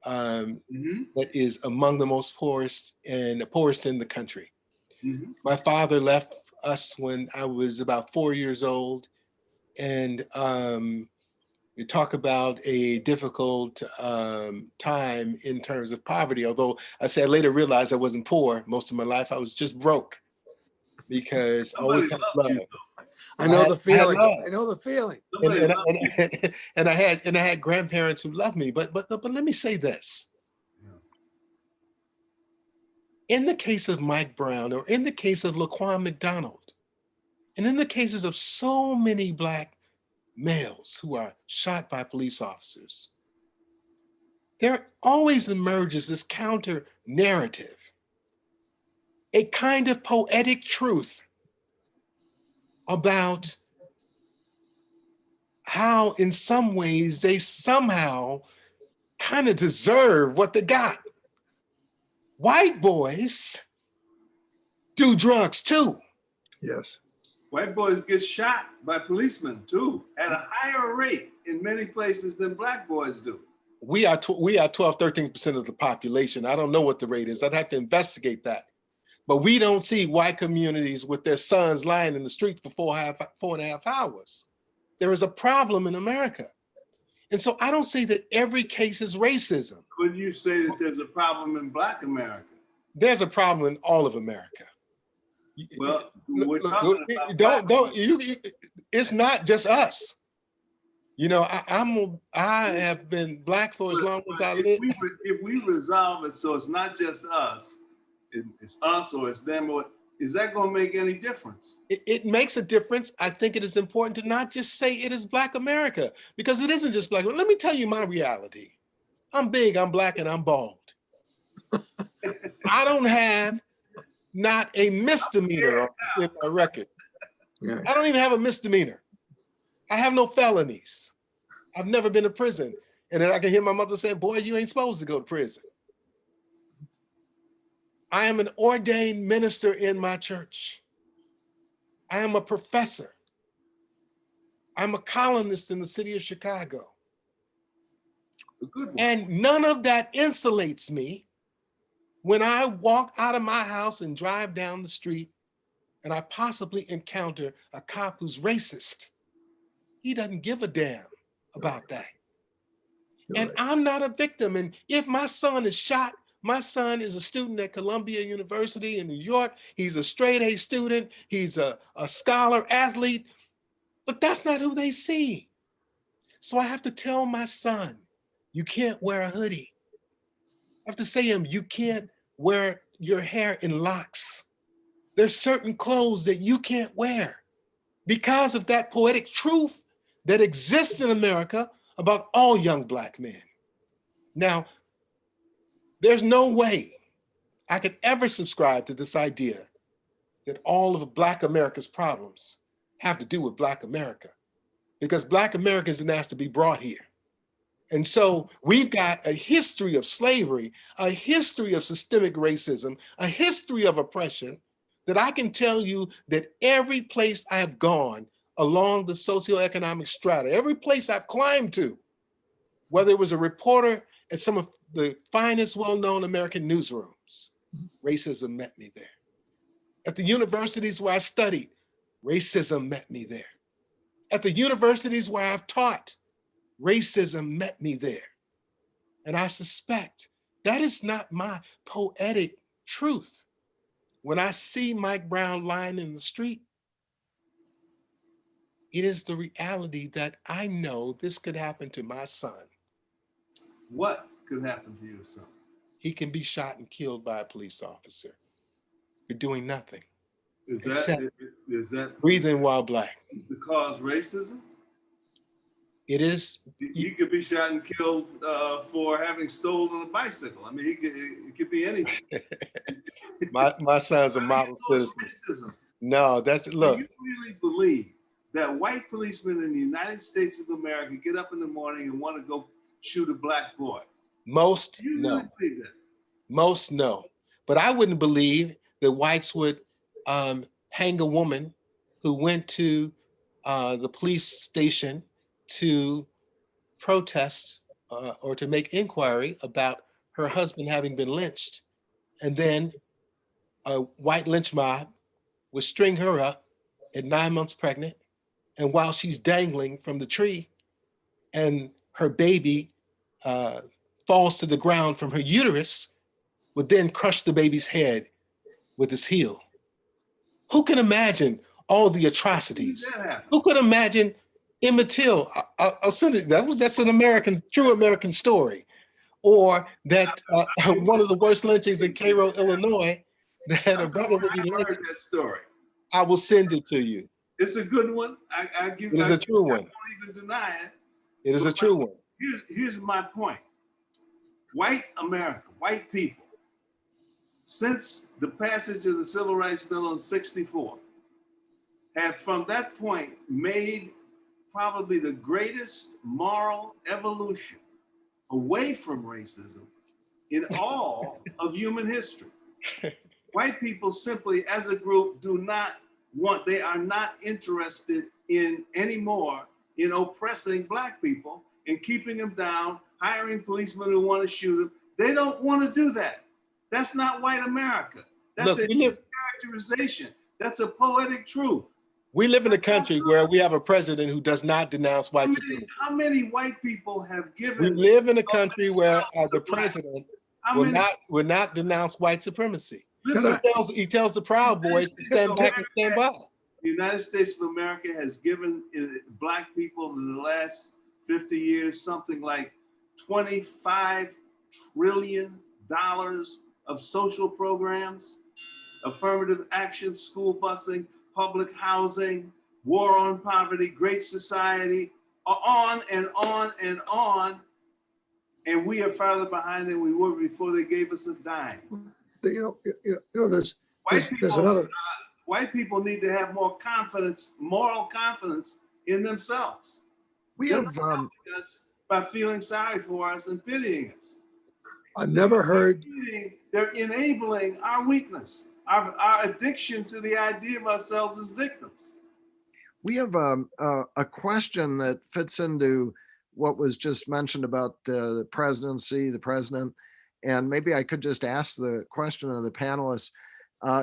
that is among the most poorest in the country. Mm-hmm. My father left us when I was about 4 years old, and you talk about a difficult time in terms of poverty. Although I later realized I wasn't poor most of my life. I was just broke because I always had love. I know the feeling. I know the feeling. And I had grandparents who loved me. But let me say this. In the case of Mike Brown, or in the case of Laquan McDonald, and in the cases of so many Black males who are shot by police officers, there always emerges this counter narrative, a kind of poetic truth about how in some ways they somehow kind of deserve what they got. White boys do drugs too. Yes. White boys get shot by policemen too, at a higher rate in many places than Black boys do. We are 12, 13% of the population. I don't know what the rate is. I'd have to investigate that. But we don't see white communities with their sons lying in the street for 4.5 hours. There is a problem in America. And so I don't say that every case is racism. Couldn't you say that there's a problem in Black America? There's a problem in all of America. Well, we're talking about it's not just us. You know, I have been Black for as long as I live. If we resolve it so it's not just us, it's us or it's them, or is that going to make any difference? It makes a difference. I think it is important to not just say it is Black America, because it isn't just Black. Let me tell you my reality. I'm big, I'm Black, and I'm bald. I don't have not a misdemeanor in my record. Yeah. I don't even have a misdemeanor. I have no felonies. I've never been to prison. And then I can hear my mother say, boy, you ain't supposed to go to prison. I am an ordained minister in my church. I am a professor. I'm a columnist in the city of Chicago. A good one. And none of that insulates me when I walk out of my house and drive down the street and I possibly encounter a cop who's racist. He doesn't give a damn about that. You're And right. I'm not a victim. And if my son is shot, my son is a student at Columbia University in New York. He's a straight A student. He's a scholar athlete, but that's not who they see. So I have to tell my son, you can't wear a hoodie. I have to say to him, you can't wear your hair in locks. There's certain clothes that you can't wear because of that poetic truth that exists in America about all young Black men. Now, there's no way I could ever subscribe to this idea that all of Black America's problems have to do with Black America, because Black Americans didn't ask to be brought here. And so we've got a history of slavery, a history of systemic racism, a history of oppression that I can tell you that every place I've gone along the socioeconomic strata, every place I've climbed to, whether it was a reporter at some of the finest well-known American newsrooms, racism met me there. At the universities where I studied, racism met me there. At the universities where I've taught, racism met me there. And I suspect that is not my poetic truth. When I see Mike Brown lying in the street, it is the reality that I know this could happen to my son. What could happen to your son? He can be shot and killed by a police officer for doing nothing. Is that Breathing while Black. is the cause racism? It is. He could be shot and killed for having stolen a bicycle. I mean, it could be anything. My son's a model citizen. Racism. No, that's, look. Do you really believe that white policemen in the United States of America get up in the morning and want to go shoot a Black boy? Most, Do you no. really believe that? Most, no. But I wouldn't believe that whites would hang a woman who went to the police station to protest or to make inquiry about her husband having been lynched. And then a white lynch mob would string her up at 9 months pregnant. And while she's dangling from the tree and her baby falls to the ground from her uterus, would then crush the baby's head with his heel. Who can imagine all the atrocities? Who could imagine Emmett Till? I'll send it. That's an American, true American story. Or that one of the worst lynchings in Cairo, Illinois, that a brother would be lynched. I've heard that story. I will send it to you. It's a good one. I give. It is a true one. I won't even deny it. It is a true one. Here's my point. White America, white people, since the passage of the Civil Rights Bill in '64, have from that point made probably the greatest moral evolution away from racism in all of human history. White people simply, as a group, they are not interested in anymore in oppressing Black people and keeping them down, hiring policemen who want to shoot them. They don't want to do that. That's not white America. That's a mischaracterization. That's a poetic truth. We live in a country where we have a president who does not denounce white supremacy. How many white people have given? We live in a country where the president will not denounce white supremacy. Listen, He tells the Proud Boys to stand back and stand by. the United States of America has given Black people in the last 50 years something like $25 trillion of social programs, affirmative action, school busing, public housing, war on poverty, great society, on and on and on. And we are farther behind than we were before they gave us a dime. There's another. White people need to have more confidence, moral confidence in themselves. We They're have not helping us by feeling sorry for us and pitying us. I've never heard. They're enabling our weakness, our addiction to the idea of ourselves as victims. We have a question that fits into what was just mentioned about the presidency, the president, and maybe I could just ask the question of the panelists.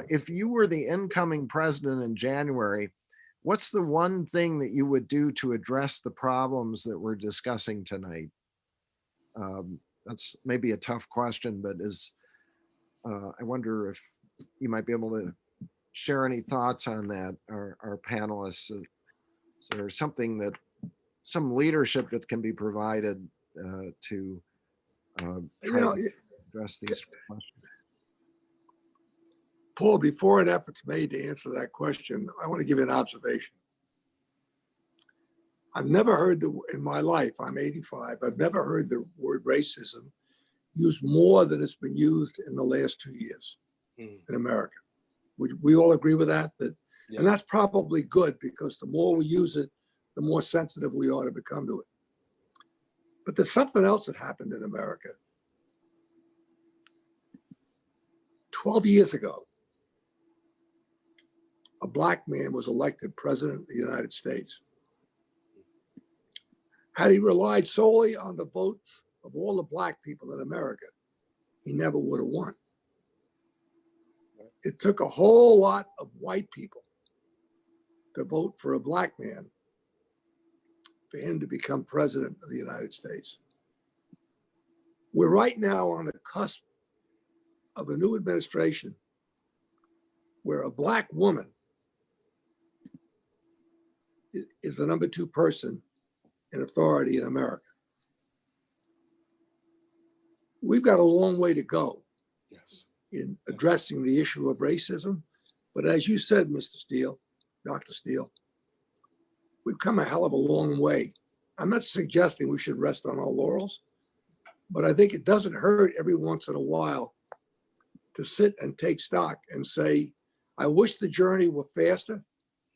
If you were the incoming president in January, what's the one thing that you would do to address the problems that we're discussing tonight? That's maybe a tough question, but I wonder if you might be able to share any thoughts on that, our panelists. Is there something that, some leadership that can be provided to try to address these questions? Paul, before an effort's made to answer that question, I want to give you an observation. I've never heard in my life, I'm 85, I've never heard the word racism used more than it's been used in the last 2 years in America. Would we all agree with that? Yeah. And that's probably good, because the more we use it, the more sensitive we ought to become to it. But there's something else that happened in America. 12 years ago, a black man was elected president of the United States. Had he relied solely on the votes of all the black people in America, he never would have won. It took a whole lot of white people to vote for a black man for him to become president of the United States. We're right now on the cusp of a new administration where a black woman is the number 2 person in authority in America. We've got a long way to go in addressing the issue of racism. But as you said, Mr. Steele, Dr. Steele, we've come a hell of a long way. I'm not suggesting we should rest on our laurels, but I think it doesn't hurt every once in a while to sit and take stock and say, I wish the journey were faster,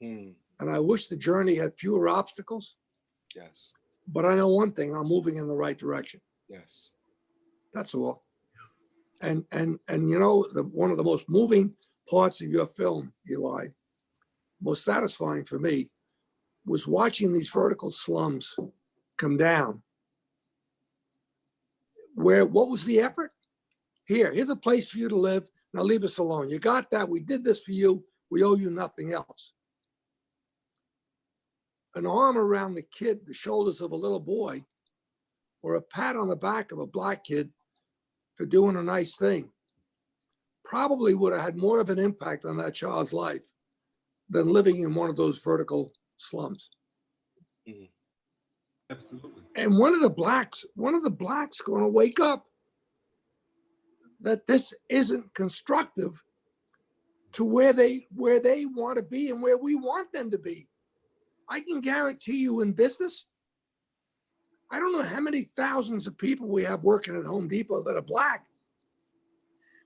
and I wish the journey had fewer obstacles. Yes. But I know one thing, I'm moving in the right direction. Yes. That's all. And you know, one of the most moving parts of your film, Eli, most satisfying for me, was watching these vertical slums come down. What was the effort? Here's a place for you to live. Now leave us alone. You got that. We did this for you. We owe you nothing else. An arm around the kid, the shoulders of a little boy, or a pat on the back of a black kid for doing a nice thing probably would have had more of an impact on that child's life than living in one of those vertical slums. Absolutely. And one of the blacks going to wake up that this isn't constructive to where they want to be and where we want them to be. I can guarantee you in business, I don't know how many thousands of people we have working at Home Depot that are black,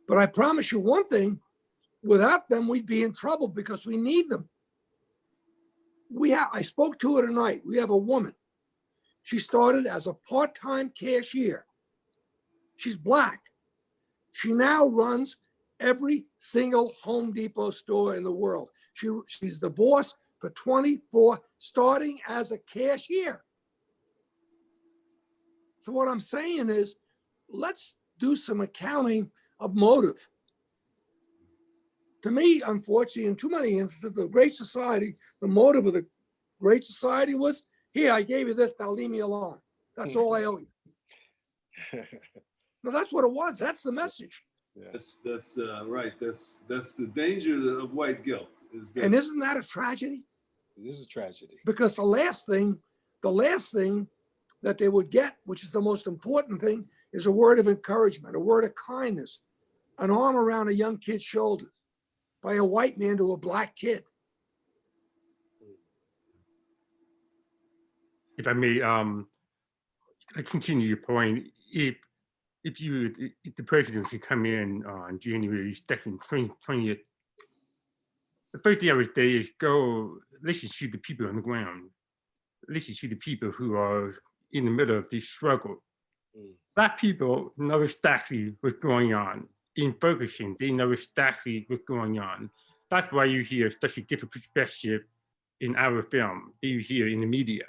but I promise you one thing, without them, we'd be in trouble because we need them. I spoke to her tonight. We have a woman. She started as a part-time cashier. She's black. She now runs every single Home Depot store in the world. She's the boss for 24, starting as a cashier. So what I'm saying is, let's do some accounting of motive. To me, unfortunately, in too many instances, the Great Society, the motive of the Great Society was, here, I gave you this, now leave me alone. That's all I owe you. No, that's what it was. That's the message. Yeah. That's right. That's the danger of white guilt. And isn't that a tragedy? It is a tragedy. Because the last thing that they would get, which is the most important thing, is a word of encouragement, a word of kindness, an arm around a young kid's shoulders by a white man to a black kid. If I may, continue your point. If the president should come in on January 2nd, 2020th, the first thing I would say is let's just shoot the people on the ground. Let's just shoot the people who are in the middle of this struggle. Black people know exactly what's going on. In Ferguson, they know exactly what's going on. That's why you hear such a different perspective in our film than you hear in the media.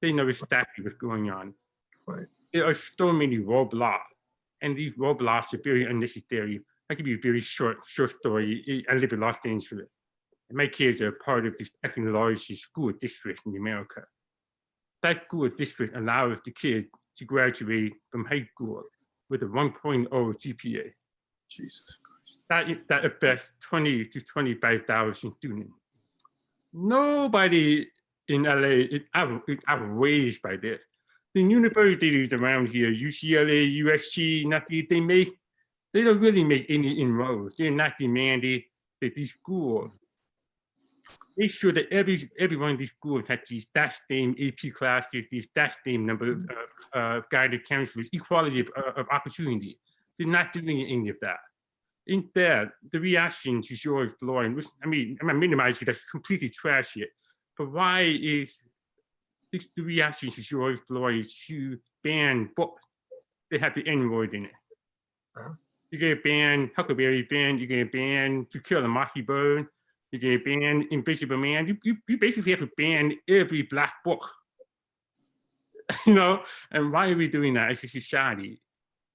They know exactly what's going on. Right. There are so many roadblocks, and these roadblocks are very unnecessary. I give you a very short story. I live in Los Angeles. And my kids are part of the second largest school district in America. That school district allows the kids to graduate from high school with a 1.0 GPA. Jesus Christ. That affects 20 to 25,000 students. Nobody in LA is outraged by this. The universities around here, UCLA, USC, they don't really make any inroads. They're not demanding that these schools make sure that every one of these schools has these same AP classes, these same number of guided counselors, equality of opportunity. They're not doing any of that. Instead, the reaction to George Floyd, which, I mean, I'm not minimizing, that's completely trash it. But why is the reaction to George Floyd to ban books that have the N-word in it? You're gonna ban Huckleberry Finn, you're gonna ban To Kill a Mockingbird, you're gonna ban Invisible Man. You basically have to ban every Black book, you know? And why are we doing that as a society?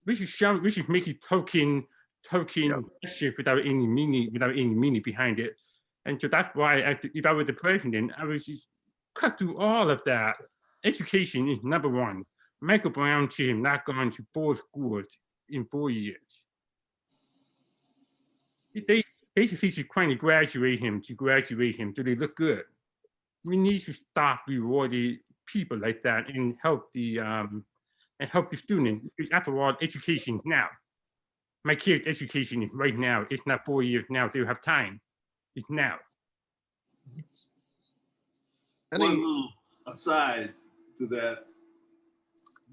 We should make it token gesture without any meaning behind it. And so that's why, if I were the president, I would just cut through all of that. Education is number one. Michael Brown should have not gone to 4 schools in 4 years. They basically should trying to graduate him so they look good. We need to stop rewarding people like that and help the students. Because after all, education now. My kids' education is right now. It's not 4 years now. They have time. It's now. One little aside to that.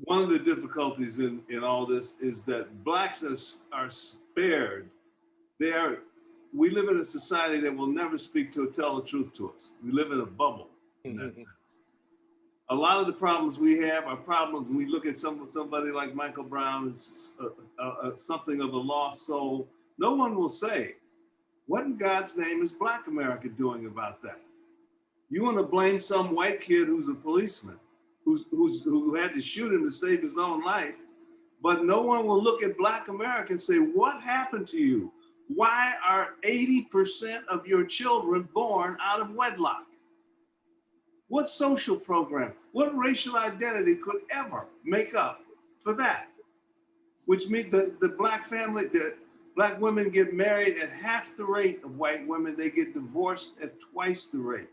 One of the difficulties in all this is that Blacks are spared. We live in a society that will never tell the truth to us. We live in a bubble in that sense. A lot of the problems we have are problems when we look at somebody like Michael Brown, it's something of a lost soul. No one will say, what in God's name is Black America doing about that? You want to blame some white kid who's a policeman, who had to shoot him to save his own life, but no one will look at Black America and say, what happened to you? Why are 80% of your children born out of wedlock? What social program, what racial identity could ever make up for that? Which means the Black family, the Black women get married at half the rate of white women. They get divorced at twice the rate.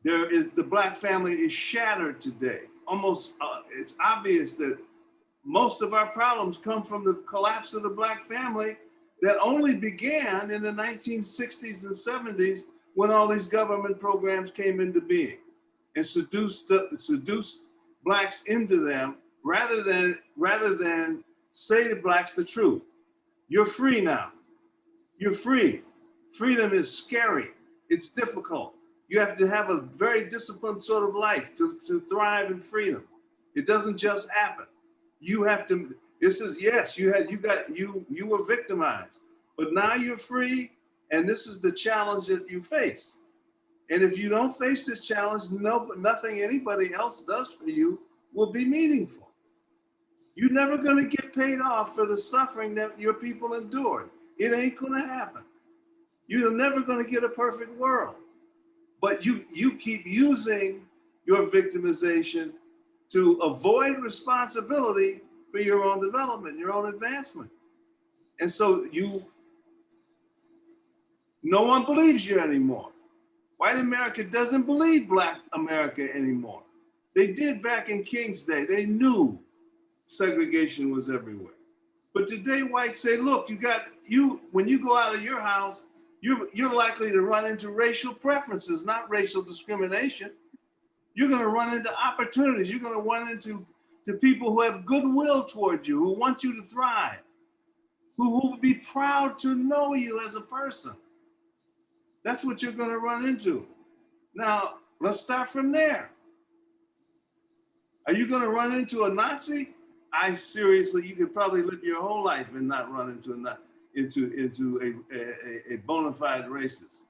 The Black family is shattered today. Almost, it's obvious that most of our problems come from the collapse of the Black family that only began in the 1960s and 70s when all these government programs came into being and seduced Blacks into them rather than say to Blacks the truth. You're free now. You're free. Freedom is scary. It's difficult. You have to have a very disciplined sort of life to thrive in freedom. It doesn't just happen. You have to, yes, you were victimized, but now you're free, and this is the challenge that you face. And if you don't face this challenge, nothing anybody else does for you will be meaningful. You're never gonna get paid off for the suffering that your people endured. It ain't gonna happen. You're never gonna get a perfect world. But you keep using your victimization to avoid responsibility for your own development, your own advancement. And so no one believes you anymore. White America doesn't believe Black America anymore. They did back in King's Day. They knew segregation was everywhere. But today whites say, look, when you go out of your house, you're likely to run into racial preferences, not racial discrimination. You're gonna run into opportunities. You're gonna run into people who have goodwill toward you, who want you to thrive, who will be proud to know you as a person. That's what you're gonna run into. Now, let's start from there. Are you gonna run into a Nazi? Seriously, you could probably live your whole life and not run into a bona fide racist.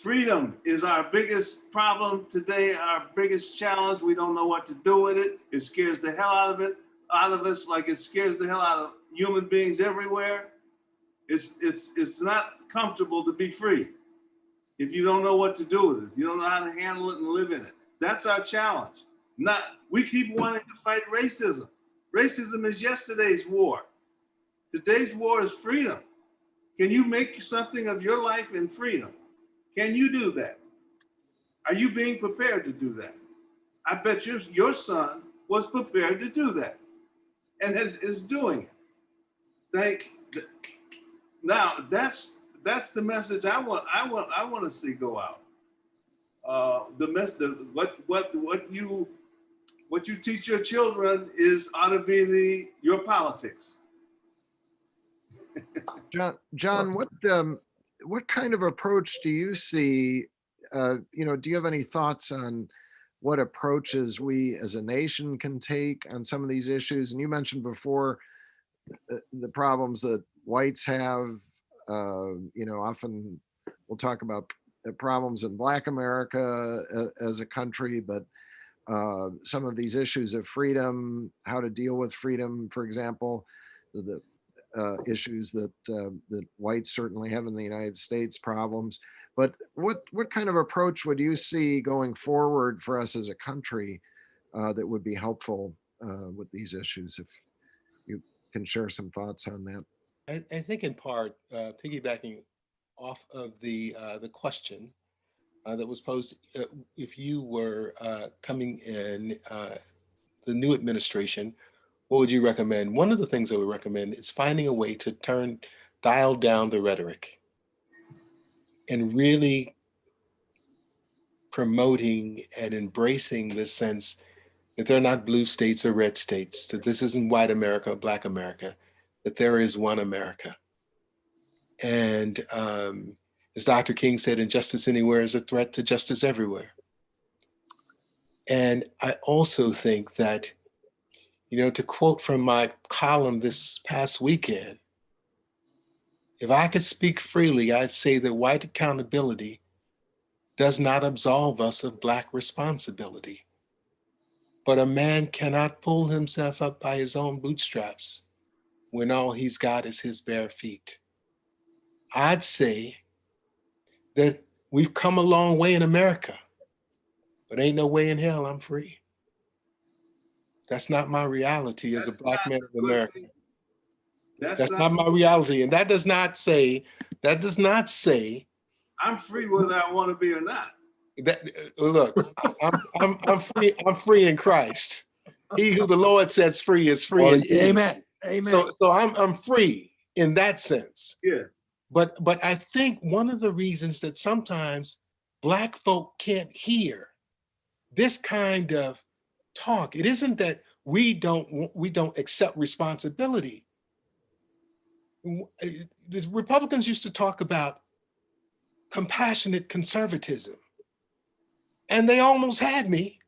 Freedom is our biggest problem today, our biggest challenge. We don't know what to do with it. It scares the hell out of us, like it scares the hell out of human beings everywhere. It's not comfortable to be free. If you don't know what to do with it, if you don't know how to handle it and live in it. That's our challenge. We keep wanting to fight racism. Racism is yesterday's war. Today's war is freedom. Can you make something of your life in freedom? Can you do that? Are you being prepared to do that? I bet your son was prepared to do that and is doing it. Now that's the message I want to see go out. What you teach your children ought to be your politics. John, what kind of approach do you see? Do you have any thoughts on what approaches we as a nation can take on some of these issues? And you mentioned before the problems that whites have. Often we'll talk about the problems in Black America as a country, but some of these issues of freedom, how to deal with freedom, for example, the issues that whites certainly have in the United States, problems. But what kind of approach would you see going forward for us as a country that would be helpful with these issues? If you can share some thoughts on that. I think in part, piggybacking off of the question that was posed, if you were coming in the new administration, what would you recommend? One of the things I would recommend is finding a way to dial down the rhetoric and really promoting and embracing this sense that they're not blue states or red states, that this isn't white America or Black America, that there is one America. And as Dr. King said, injustice anywhere is a threat to justice everywhere. And I also think that, to quote from my column this past weekend, if I could speak freely, I'd say that white accountability does not absolve us of Black responsibility. But a man cannot pull himself up by his own bootstraps when all he's got is his bare feet. I'd say that we've come a long way in America, but ain't no way in hell I'm free. That's not my reality as a Black man of America. That's not my reality. And that does not say I'm free whether I want to be or not. Look, I'm free in Christ. He who the Lord sets free is free. Well, amen. Amen. So I'm free in that sense. Yes. But I think one of the reasons that sometimes Black folk can't hear this kind of talk, it isn't that we don't accept responsibility. The Republicans used to talk about compassionate conservatism, and they almost had me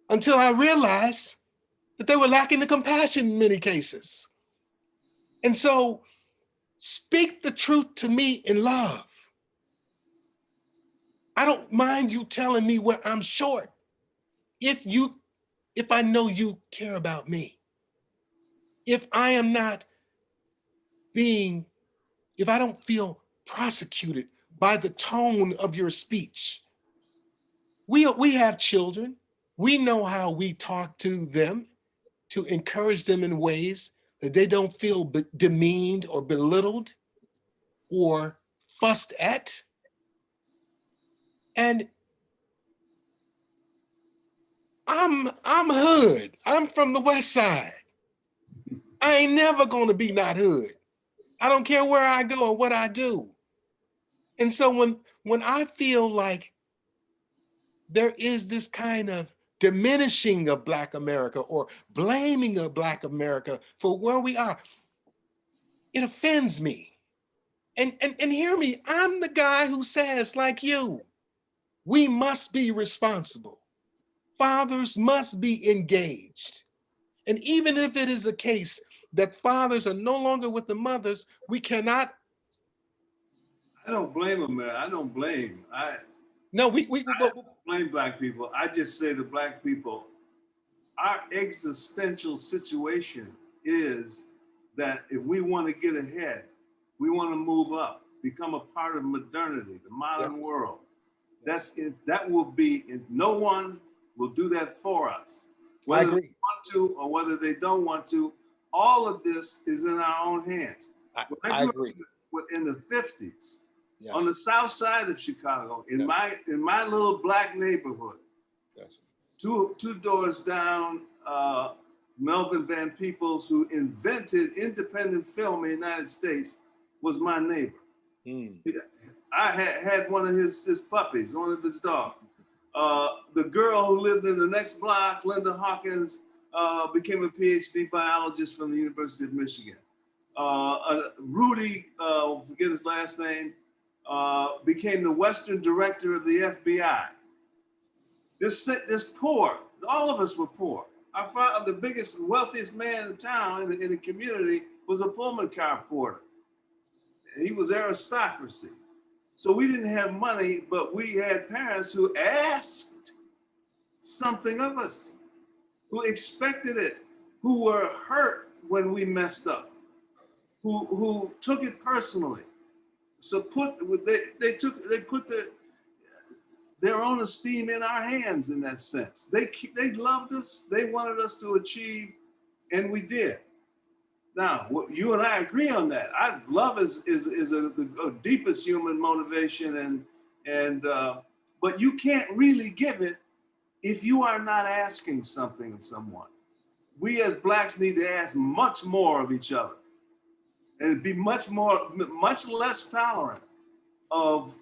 until I realized that they were lacking the compassion in many cases. And so speak the truth to me in love. I don't mind you telling me where I'm short if I know you care about me. If I don't feel prosecuted by the tone of your speech. We have children. We know how we talk to them to encourage them in ways that they don't feel demeaned or belittled or fussed at. And I'm hood. I'm from the West Side. I ain't never gonna be not hood. I don't care where I go or what I do. And so when I feel like there is this kind of diminishing of Black America or blaming of Black America for where we are, it offends me. And hear me, I'm the guy who says, like you, we must be responsible. Fathers must be engaged. And even if it is a case that fathers are no longer with the mothers, we cannot. I don't blame them, man. I don't blame. I don't blame Black people. I just say to Black people, our existential situation is that if we want to get ahead, we want to move up, become a part of modernity, the modern world. That's it. That will be, no one will do that for us. Whether they want to or whether they don't want to, all of this is in our own hands. I agree. In the 50s, Yes. on the south side of Chicago, in my little black neighborhood, two doors down, Melvin Van Peebles, who invented independent film in the United States, was my neighbor. I had one of his puppies, one of his dogs. The girl who lived in the next block, Linda Hawkins, became a PhD biologist from the University of Michigan. Rudy, forget his last name, became the Western director of the FBI. This poor, all of us were poor. Our father, the biggest, wealthiest man in town, in the community, was a Pullman car porter. He was aristocracy. So we didn't have money, but we had parents who asked something of us, who expected it, who were hurt when we messed up, who took it personally. So they put their own esteem in our hands in that sense. They loved us, they wanted us to achieve, and we did. Now, you and I agree on that. Love is the deepest human motivation, but you can't really give it if you are not asking something of someone. We as Blacks need to ask much more of each other, and be much less tolerant of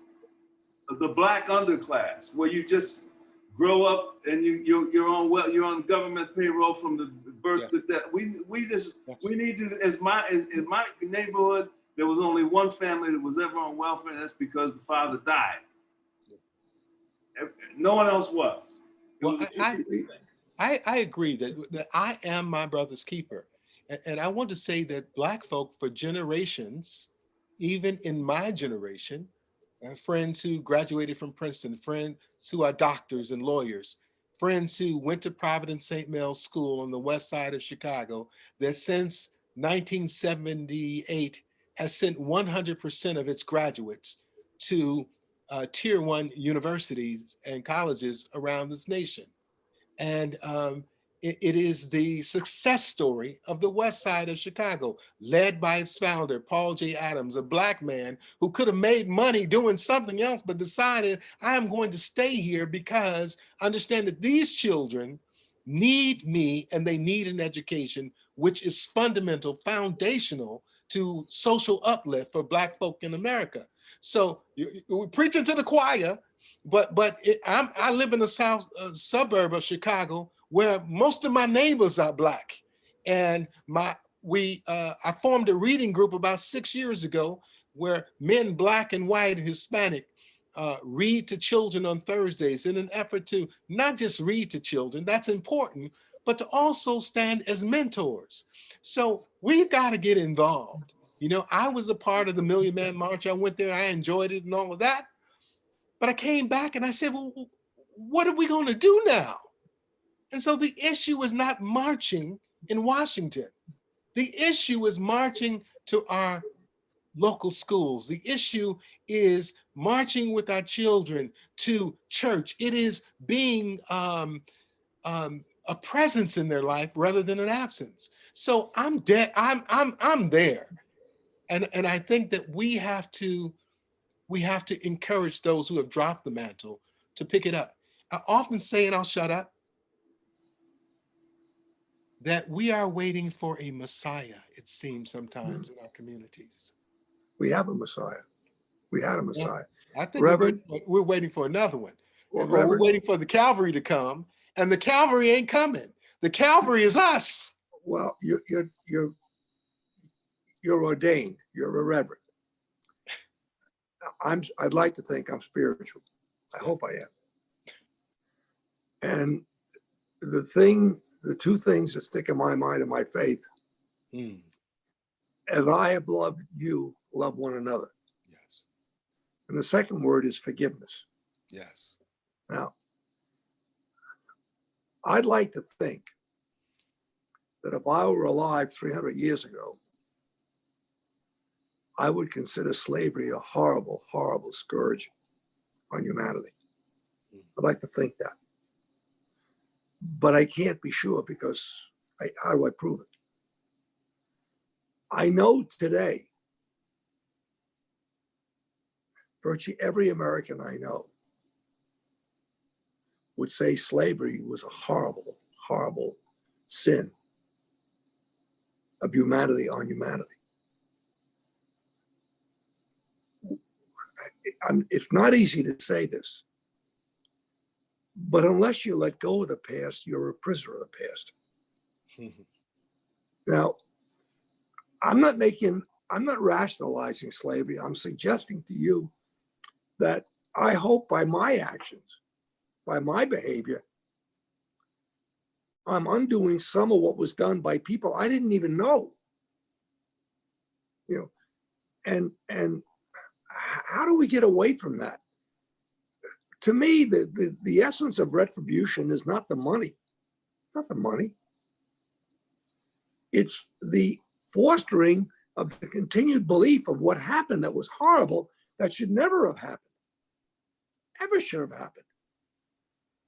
the Black underclass, where you just grow up and you're on government payroll from the birth to death. We need to, in my neighborhood, there was only one family that was ever on welfare, and that's because the father died. No one else was. Well, I agree that I am my brother's keeper. And I want to say that Black folk for generations, even in my generation, friends who graduated from Princeton, friends who are doctors and lawyers, friends who went to Providence St. Mel's School on the west side of Chicago, that since 1978 has sent 100% of its graduates to tier 1 universities and colleges around this nation. And it is the success story of the west side of Chicago, led by its founder, Paul J. Adams, a Black man who could have made money doing something else, but decided, I am going to stay here because I understand that these children need me and they need an education, which is fundamental, foundational to social uplift for Black folk in America. So we're preaching to the choir, but I live in the south suburb of Chicago, where most of my neighbors are Black, and I formed a reading group about 6 years ago, where men, Black and white and Hispanic, read to children on Thursdays in an effort to not just read to children, that's important, but to also stand as mentors. So we've got to get involved. You know, I was a part of the Million Man March. I went there, I enjoyed it and all of that. But I came back and I said, well, what are we going to do now? And so the issue is not marching in Washington. The issue is marching to our local schools. The issue is marching with our children to church. It is being a presence in their life rather than an absence. So I'm there. And I think that we have to encourage those who have dropped the mantle to pick it up. I often say, and I'll shut up, that we are waiting for a Messiah, it seems sometimes in our communities. We have a Messiah. We had a Messiah. I think Reverend, we're waiting for another one. well, Or we're Reverend, waiting for the Calvary to come, and the Calvary ain't coming. The Calvary is us. well, you're ordained. You're a reverend. I'd like to think I'm spiritual. I hope I am. And the two things that stick in my mind in my faith, as I have loved you, love one another. Yes. And the second word is forgiveness. Yes. Now, I'd like to think that if I were alive 300 years ago, I would consider slavery a horrible, horrible scourge on humanity. I'd like to think that. But I can't be sure because how do I prove it? I know today, virtually every American I know would say slavery was a horrible, horrible sin of humanity on humanity. It's not easy to say this, but unless you let go of the past, you're a prisoner of the past. Now, I'm not rationalizing slavery. I'm suggesting to you that I hope by my actions, by my behavior, I'm undoing some of what was done by people I didn't even know. You know, and how do we get away from that? To me, the essence of retribution is not the money. Not the money. It's the fostering of the continued belief of what happened that was horrible, that should never have happened. Ever should have happened.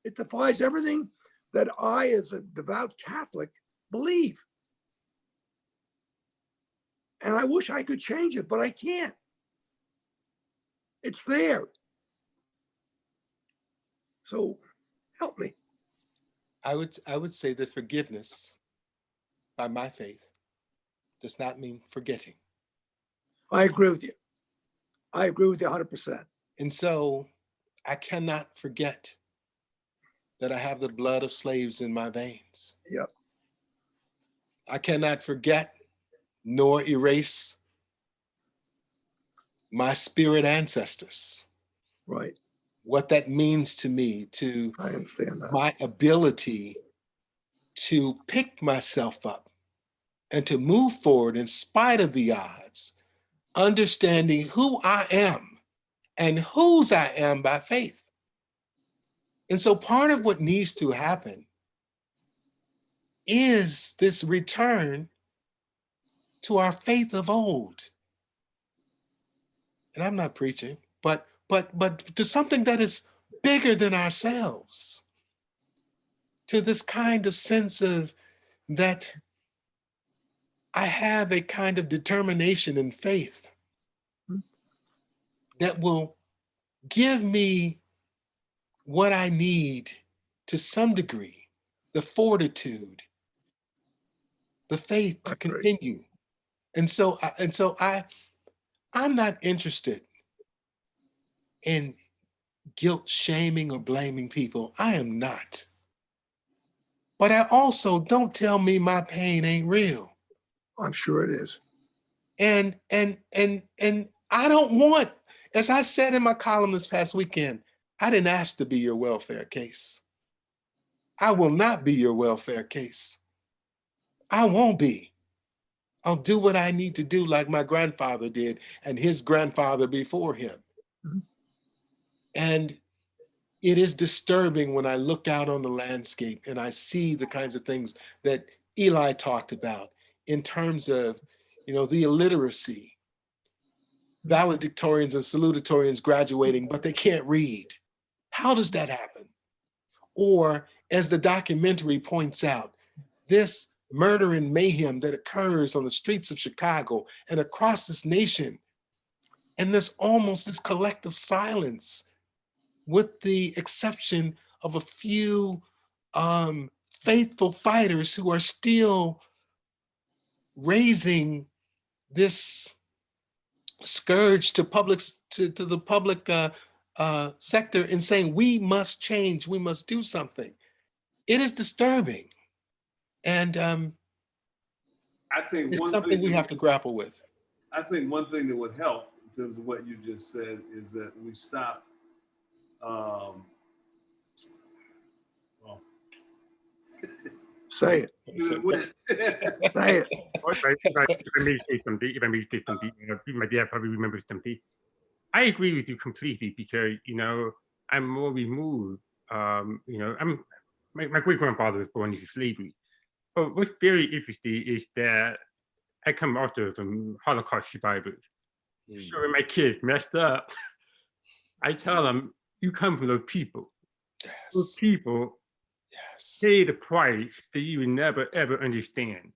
It defies everything that I, as a devout Catholic, believe. And I wish I could change it, but I can't. It's there. So help me. I would say that forgiveness by my faith does not mean forgetting. I agree with you. I agree with you 100%. And so I cannot forget that I have the blood of slaves in my veins. Yep. I cannot forget nor erase my spirit ancestors. Right. What that means to me, to I understand that. my ability to pick myself up and to move forward in spite of the odds, understanding who I am and whose I am by faith. And so part of what needs to happen is this return to our faith of old. And I'm not preaching, but to something that is bigger than ourselves, to this kind of sense of that I have a kind of determination and faith that will give me what I need to some degree, the fortitude, the faith to continue. And so I'm not interested in guilt, shaming, or blaming people. I am not. But I also don't tell me my pain ain't real. I'm sure it is. And I don't want, as I said in my column this past weekend, I didn't ask to be your welfare case. I will not be your welfare case. I won't be. I'll do what I need to do like my grandfather did and his grandfather before him. Mm-hmm. And it is disturbing when I look out on the landscape and I see the kinds of things that Eli talked about in terms of, the illiteracy, valedictorians and salutatorians graduating, but they can't read. How does that happen? Or, as the documentary points out, this murder and mayhem that occurs on the streets of Chicago and across this nation, and there's almost this collective silence, with the exception of a few faithful fighters who are still raising this scourge to the public sector and saying, we must change, we must do something. It is disturbing. And I think it's one something thing we have to grapple with. I think one thing that would help in terms of what you just said is that we stop Say it. Say it. If I may say something, my dad probably remembers something. I agree with you completely because, I'm more removed. My great-grandfather was born into slavery. But what's very interesting is that I come also from Holocaust survivors. sure when my kids messed up, I tell them, you come from those people. Those Yes. people Yes. pay the price that you would never, ever understand.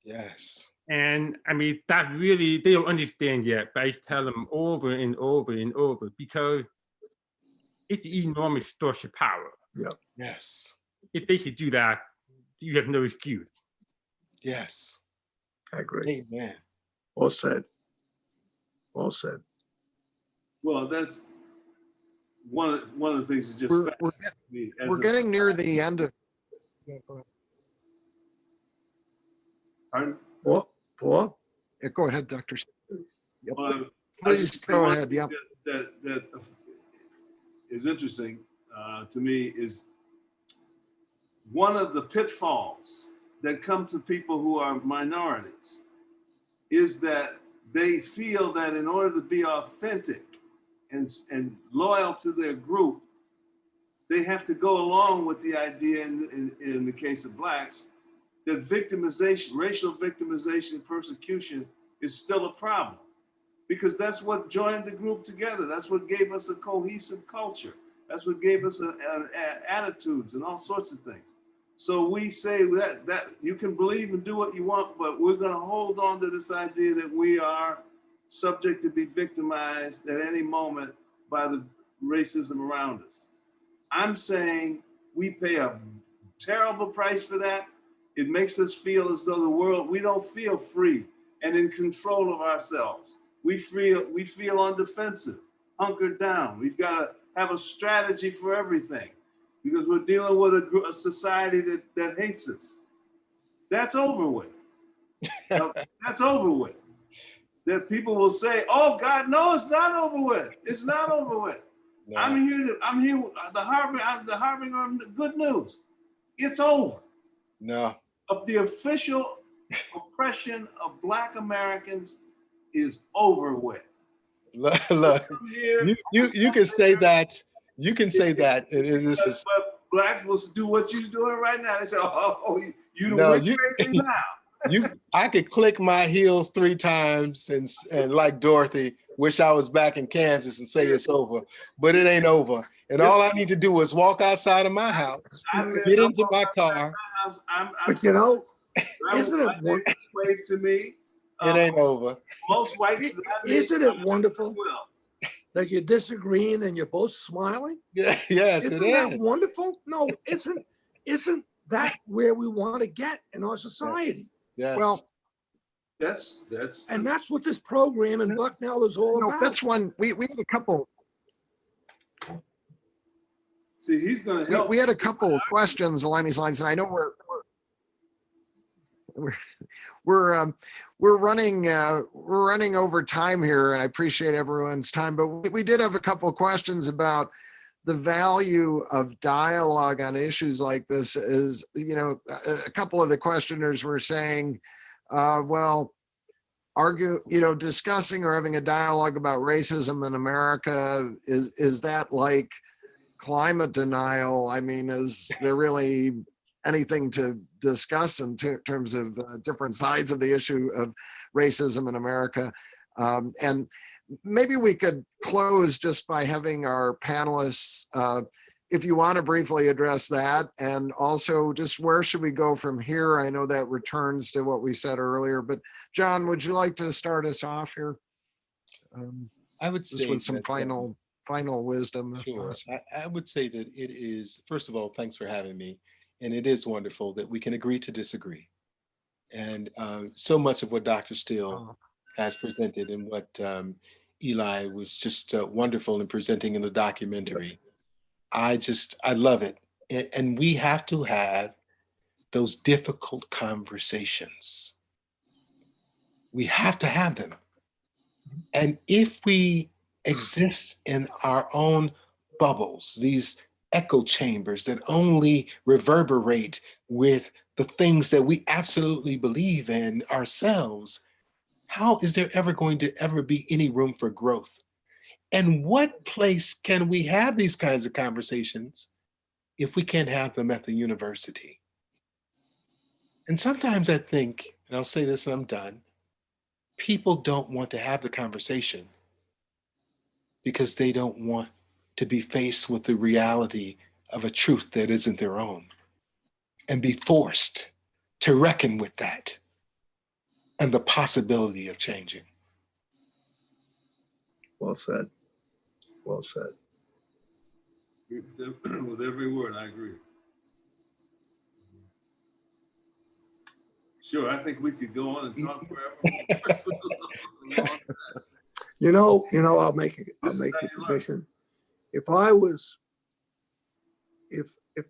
Yes. And I mean, that really, they don't understand yet, but I tell them over and over and over because it's an enormous source of power. Yes. If they could do that, you have no excuse. Yes. I agree. Amen. Well said. Well said. Well, that's one of the things that just We're fascinates me. we're getting near the end of. Yeah, go ahead. Pardon? Paul? Yeah, go ahead, Dr. Yep. Well, I was Please just go saying one ahead. thing Yep. that is interesting to me is one of the pitfalls that come to people who are minorities is that they feel that in order to be authentic and loyal to their group, they have to go along with the idea in the case of Blacks that victimization, racial victimization and persecution is still a problem, because that's what joined the group together. That's what gave us a cohesive culture. That's what gave us attitudes and all sorts of things. So we say that you can believe and do what you want, but we're going to hold on to this idea that we are subject to be victimized at any moment by the racism around us. I'm saying we pay a terrible price for that. It makes us feel as though we don't feel free and in control of ourselves. We feel on defensive, hunkered down. We've got to have a strategy for everything because we're dealing with a society that hates us. That's over with. That's over with. That people will say, "Oh God, no, it's not over with. It's not over with." No. I'm here. The harbinger of the good news. It's over. No. Of the official oppression of Black Americans is over with. Look, you can say that. You can say that. But Blacks will do what you're doing right now. They say, "Oh, you No, went crazy now." I could click my heels 3 times and like Dorothy, wish I was back in Kansas and say it's over, but it ain't over. And all I need to do is walk outside of my house, get into my car. But you know, isn't it wonderful? Wave to me. It ain't over. Most whites. Isn't it wonderful that you're disagreeing and you're both smiling? Yeah, yes, isn't that wonderful? No, isn't that where we want to get in our society? Yes. Well, that's what this program in Bucknell is all about. That's one. We had a couple. See, he's going to help. We had a couple of questions along these lines, and I know we're running over time here, and I appreciate everyone's time. But we did have a couple of questions about the value of dialogue on issues like this. Is, you know, a couple of the questioners were saying, discussing or having a dialogue about racism in America, is that like climate denial? I mean, is there really anything to discuss in terms of different sides of the issue of racism in America? And maybe we could close just by having our panelists, if you want to briefly address that, and also just where should we go from here? I know that returns to what we said earlier, but John, would you like to start us off here? I would say just with some final wisdom. Sure. I would say that it is, first of all, thanks for having me. And it is wonderful that we can agree to disagree. And so much of what Dr. Steele has presented and what Eli was just wonderful in presenting in the documentary. I love it. And we have to have those difficult conversations. We have to have them. And if we exist in our own bubbles, these echo chambers that only reverberate with the things that we absolutely believe in ourselves, how is there ever going to be any room for growth? And what place can we have these kinds of conversations if we can't have them at the university? And sometimes I think, and I'll say this and I'm done, people don't want to have the conversation because they don't want to be faced with the reality of a truth that isn't their own and be forced to reckon with that and the possibility of changing. Well said. Well said. With every word, I agree. Sure, I think we could go on and talk forever. I'll make the commission. If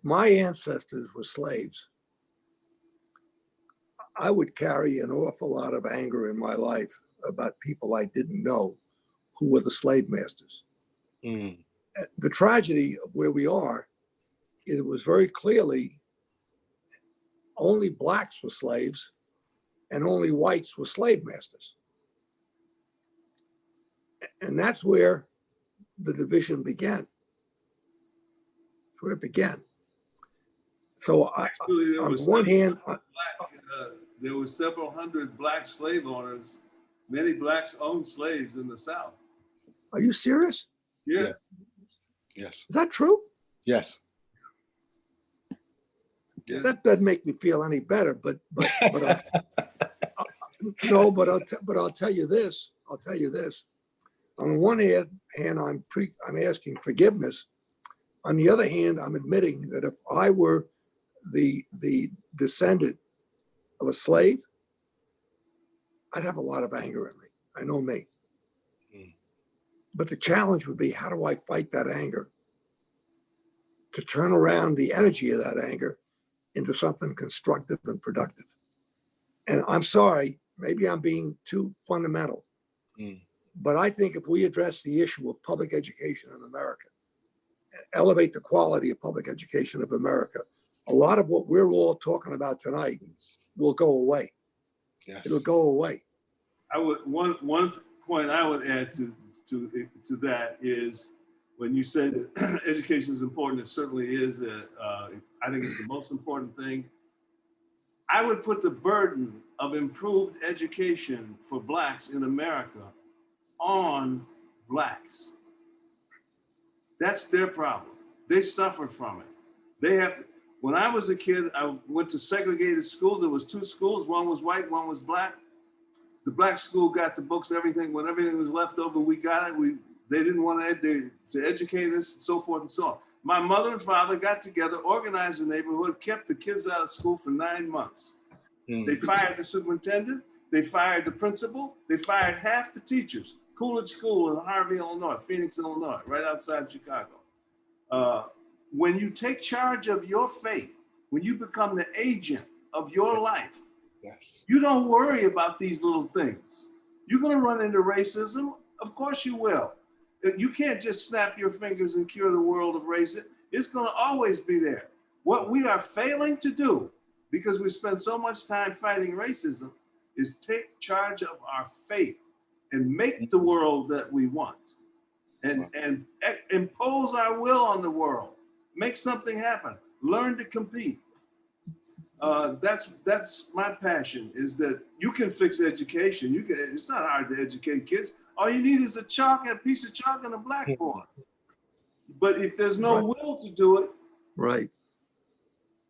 my ancestors were slaves, I would carry an awful lot of anger in my life about people I didn't know who were the slave masters. Mm. The tragedy of where we are, it was very clearly only blacks were slaves and only whites were slave masters. And that's where the division began. Where it began. So Actually, on one hand, there were several hundred black slave owners. Many blacks owned slaves in the South. are you serious? Yes. Yes. Is that true? Yes. Yes. That doesn't make me feel any better, but no, but I'll tell you this. I'll tell you this. On the one hand, I'm asking forgiveness. On the other hand, I'm admitting that if I were the descendant of a slave, I'd have a lot of anger in me. I know me. Mm. But the challenge would be, how do I fight that anger to turn around the energy of that anger into something constructive and productive? And I'm sorry, maybe I'm being too fundamental, but I think if we address the issue of public education in America, elevate the quality of public education of America, a lot of what we're all talking about tonight will go away. Yes. It'll go away. I would one point I would add to that is when you say that education is important, it certainly is. I think it's the most important thing. I would put the burden of improved education for blacks in America on blacks. That's their problem. They suffer from it. They have to. When I was a kid, I went to segregated schools. There was two schools. One was white, one was black. The black school got the books, everything. When everything was left over, we got it. They didn't want to educate us, and so forth and so on. My mother and father got together, organized the neighborhood, kept the kids out of school for 9 months. Mm. They fired the superintendent. They fired the principal. They fired half the teachers. Coolidge School in Harvey, Illinois, Phoenix, Illinois, right outside Chicago. When you take charge of your fate, when you become the agent of your life, Yes. you don't worry about these little things. You're going to run into racism. Of course you will. You can't just snap your fingers and cure the world of racism. It's going to always be there. What we are failing to do, because we spend so much time fighting racism, is take charge of our fate and make the world that we want and impose our will on the world. Make something happen. Learn to compete. That's my passion, is that you can fix education. It's not hard to educate kids. All you need is a piece of chalk and a blackboard. But if there's no will to do it, Right.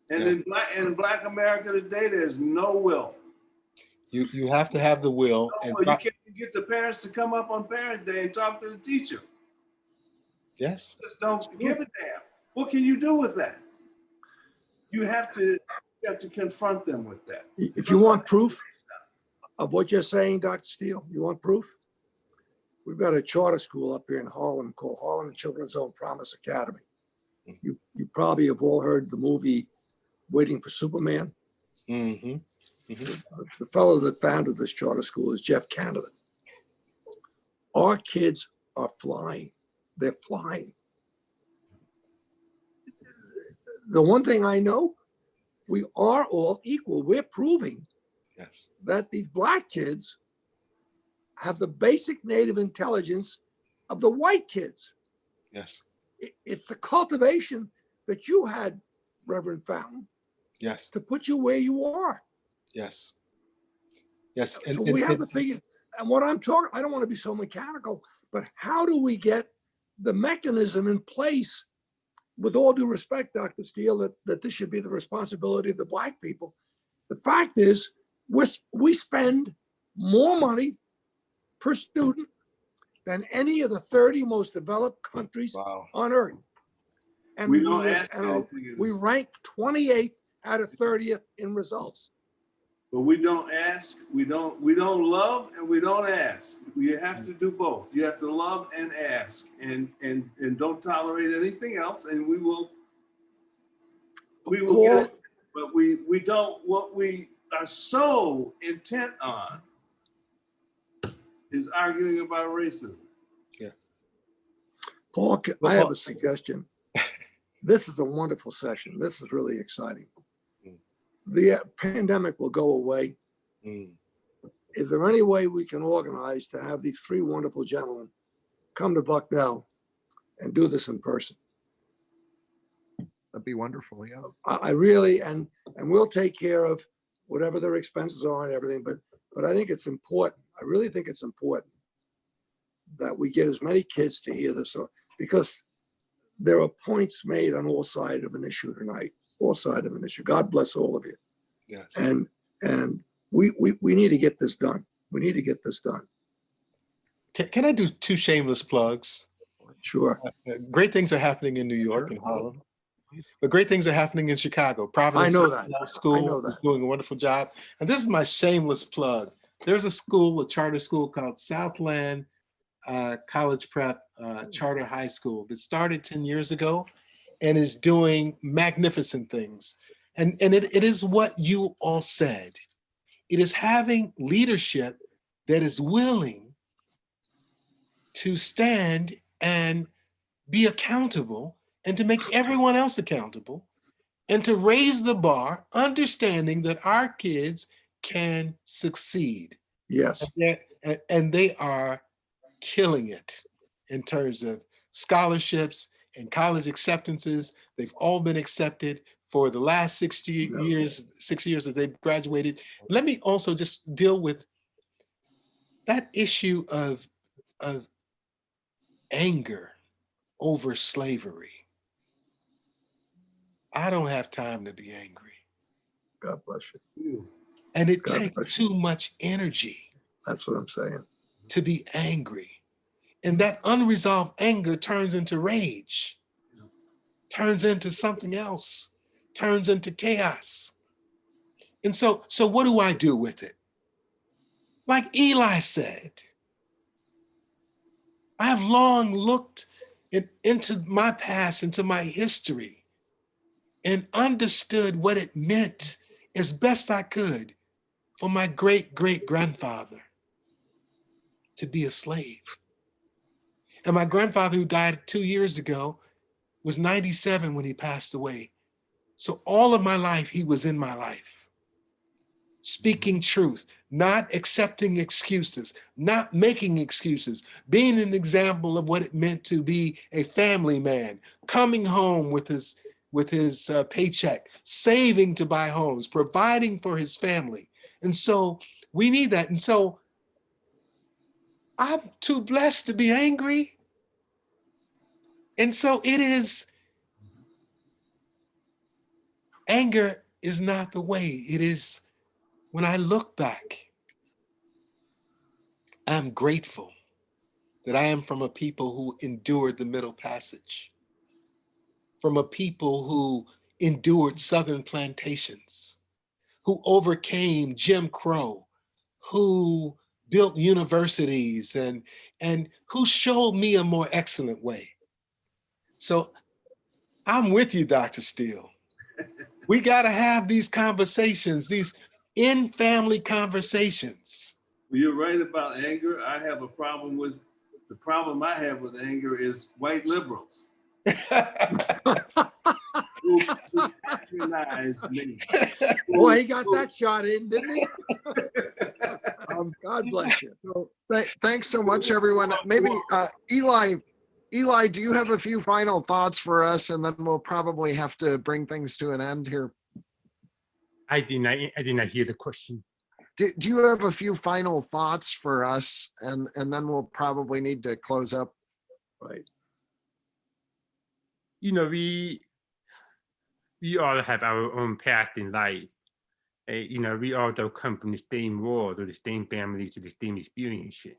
and in black America today, there's no will. You have to have the will. No will. You can't get the parents to come up on Parent Day and talk to the teacher. Yes. Just don't give a damn. What can you do with that? You have to confront them with that. If you want proof of what you're saying, Dr. Steele, you want proof? We've got a charter school up here in Harlem called Harlem Children's Own Promise Academy. You probably have all heard the movie Waiting for Superman. Mm-hmm. Mm-hmm. The fellow that founded this charter school is Jeff Canada. Our kids are flying. They're flying. The one thing I know, we are all equal. We're proving that these black kids have the basic native intelligence of the white kids. Yes. It's the cultivation that you had, Reverend Fountain, yes, to put you where you are. Yes. Yes. So we have to figure, and what I'm talking, I don't want to be so mechanical, But how do we get the mechanism in place, with all due respect, Dr. Steele, that this should be the responsibility of the Black people? The fact is, we spend more money per student than any of the 30 most developed countries on earth. And We don't ask anything. we rank 28th out of 30th in results. But we don't ask, we don't love, and we don't ask. You have to do both. You have to love and ask, and don't tolerate anything else, and we will get it. But we don't, what we are so intent on is arguing about racism. Yeah. Paul, I have a suggestion. This is a wonderful session. This is really exciting. The pandemic will go away. Is there any way we can organize to have these three wonderful gentlemen come to Bucknell and do this in person? That'd be wonderful. Yeah. I really, and we'll take care of whatever their expenses are and everything, but I think it's important. I really think it's important that we get as many kids to hear this, because there are points made on all sides of an issue tonight, all sides of an issue. God bless all of you. Yes. And we need to get this done. We need to get this done. Can I do two shameless plugs? Sure. Great things are happening in New York and Harlem, but great things are happening in Chicago. Providence I know that. School I know that. is doing a wonderful job. And this is my shameless plug. There's a school, a charter school called Southland College Prep Charter High School that started 10 years ago and is doing magnificent things. And it is what you all said. It is having leadership that is willing to stand and be accountable and to make everyone else accountable and to raise the bar, understanding that our kids can succeed. Yes. And they are killing it in terms of scholarships and college acceptances. They've all been accepted for the last 6 years that they've graduated. Let me also just deal with that issue of anger over slavery. I don't have time to be angry. God bless you. And it takes too much energy. That's what I'm saying. To be angry. And that unresolved anger turns into rage, turns into something else, turns into chaos. And so what do I do with it? Like Eli said, I have long looked into my past, into my history, and understood what it meant as best I could for my great-great-grandfather to be a slave. And my grandfather, who died 2 years ago, was 97 when he passed away. So all of my life, he was in my life, speaking truth, not accepting excuses, not making excuses, being an example of what it meant to be a family man, coming home with his paycheck, saving to buy homes, providing for his family. And so we need that. And so I'm too blessed to be angry. And so it is, anger is not the way. It is, when I look back, I'm grateful that I am from a people who endured the Middle Passage, from a people who endured Southern plantations, who overcame Jim Crow, who built universities and who showed me a more excellent way. So I'm with you, Dr. Steele. We got to have these conversations, these in-family conversations. Well, you're right about anger. I have a problem with, the problem I have with anger is white liberals. Who patronize me. Boy, he got that shot in, didn't he? God bless you. So, thanks so much, everyone. Maybe Eli, do you have a few final thoughts for us, and then we'll probably have to bring things to an end here. I did not hear the question. Do you have a few final thoughts for us? And then we'll probably need to close up. Right. You know, we all have our own path in life. You know, we all don't come from the same world or the same families or the same experiences.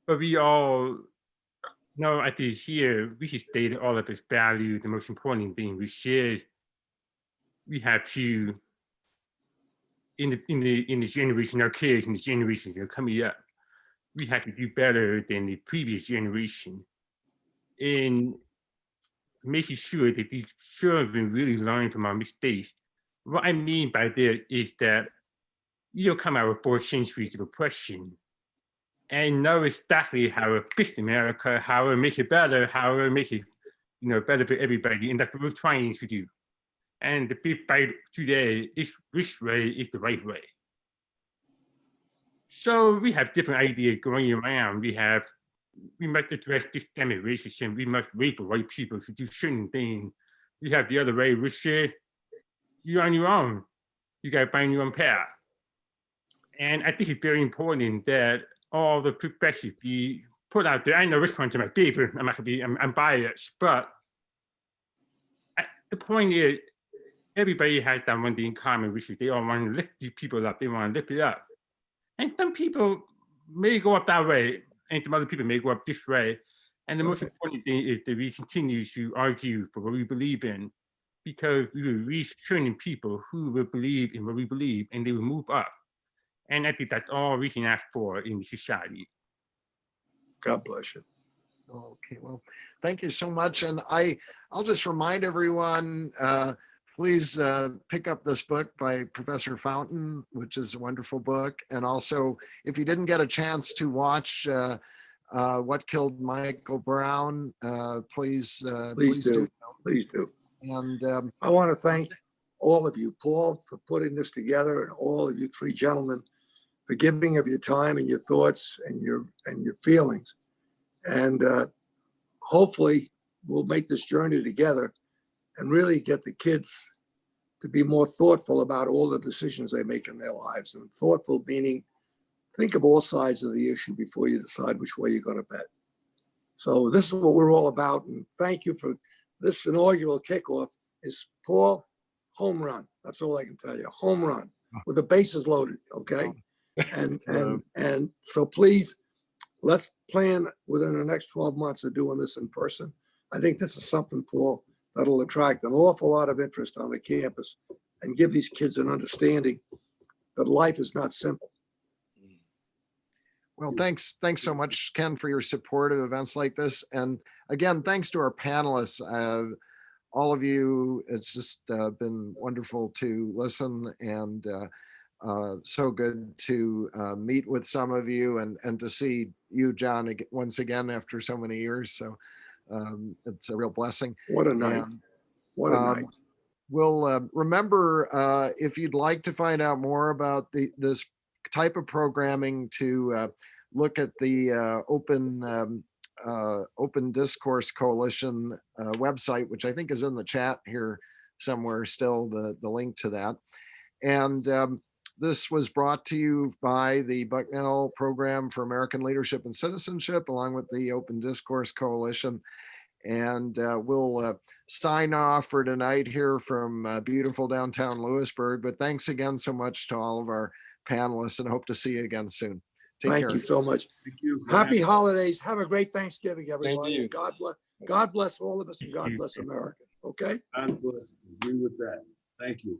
But we all know, I think here, we should state all of its value. The most important thing we we have to, in the generation, our kids and the generations that are coming up, we have to do better than the previous generation in making sure that these children really learn from our mistakes. What I mean by that is that you come out of 4 centuries of oppression and know exactly how to fix America, how to make it better, how to make it, you know, better for everybody. And that's what we're trying to do. And the big fight today is which way is the right way. So we have different ideas going around. We must address systemic racism. We must wait for white people to do certain things. We have the other way, which is you're on your own. You got to find your own path. And I think it's very important that all the professions be put out there. I know which ones are my favorite. I'm not gonna be, I'm biased, but the point is, everybody has that one thing in common, which is they all want to lift these people up. They want to lift it up. And some people may go up that way, and some other people may go up this way. And the most important thing is that we continue to argue for what we believe in, because we will reach certain people who will believe in what we believe, and they will move up. And I think that's all we can ask for in society. God bless you. Okay, well, thank you so much. And I'll just remind everyone, please pick up this book by Professor Fountain, which is a wonderful book. And also, if you didn't get a chance to watch What Killed Michael Brown, please do. Please do. And I want to thank all of you, Paul, for putting this together, and all of you 3 gentlemen for giving of your time and your thoughts and your feelings. And hopefully we'll make this journey together and really get the kids to be more thoughtful about all the decisions they make in their lives. And thoughtful meaning, think of all sides of the issue before you decide which way you're going to bet. So this is what we're all about. And thank you for this inaugural kickoff. Is Paul, home run. That's all I can tell you. Home run with the bases loaded. Okay. And so please, let's plan within the next 12 months of doing this in person. I think this is something, Paul, that'll attract an awful lot of interest on the campus and give these kids an understanding that life is not simple. well, thanks so much, Ken, for your support of events like this. And again, thanks to our panelists. All of you, it's just been wonderful to listen, and so good to meet with some of you and to see you, John, once again after so many years. So it's a real blessing. What a night. And, what a night. We'll remember, if you'd like to find out more about this type of programming, to look at the Open Discourse Coalition website, which I think is in the chat here somewhere still, the link to that. And this was brought to you by the Bucknell Program for American Leadership and Citizenship, along with the Open Discourse Coalition. And we'll sign off for tonight here from beautiful downtown Lewisburg. But thanks again so much to all of our panelists, and hope to see you again soon. Take care. Thank you so much. Thank you. Happy holidays. Have a great Thanksgiving, everybody. you. God bless all of us, and God bless America. Okay? God bless. Agree with that. Thank you.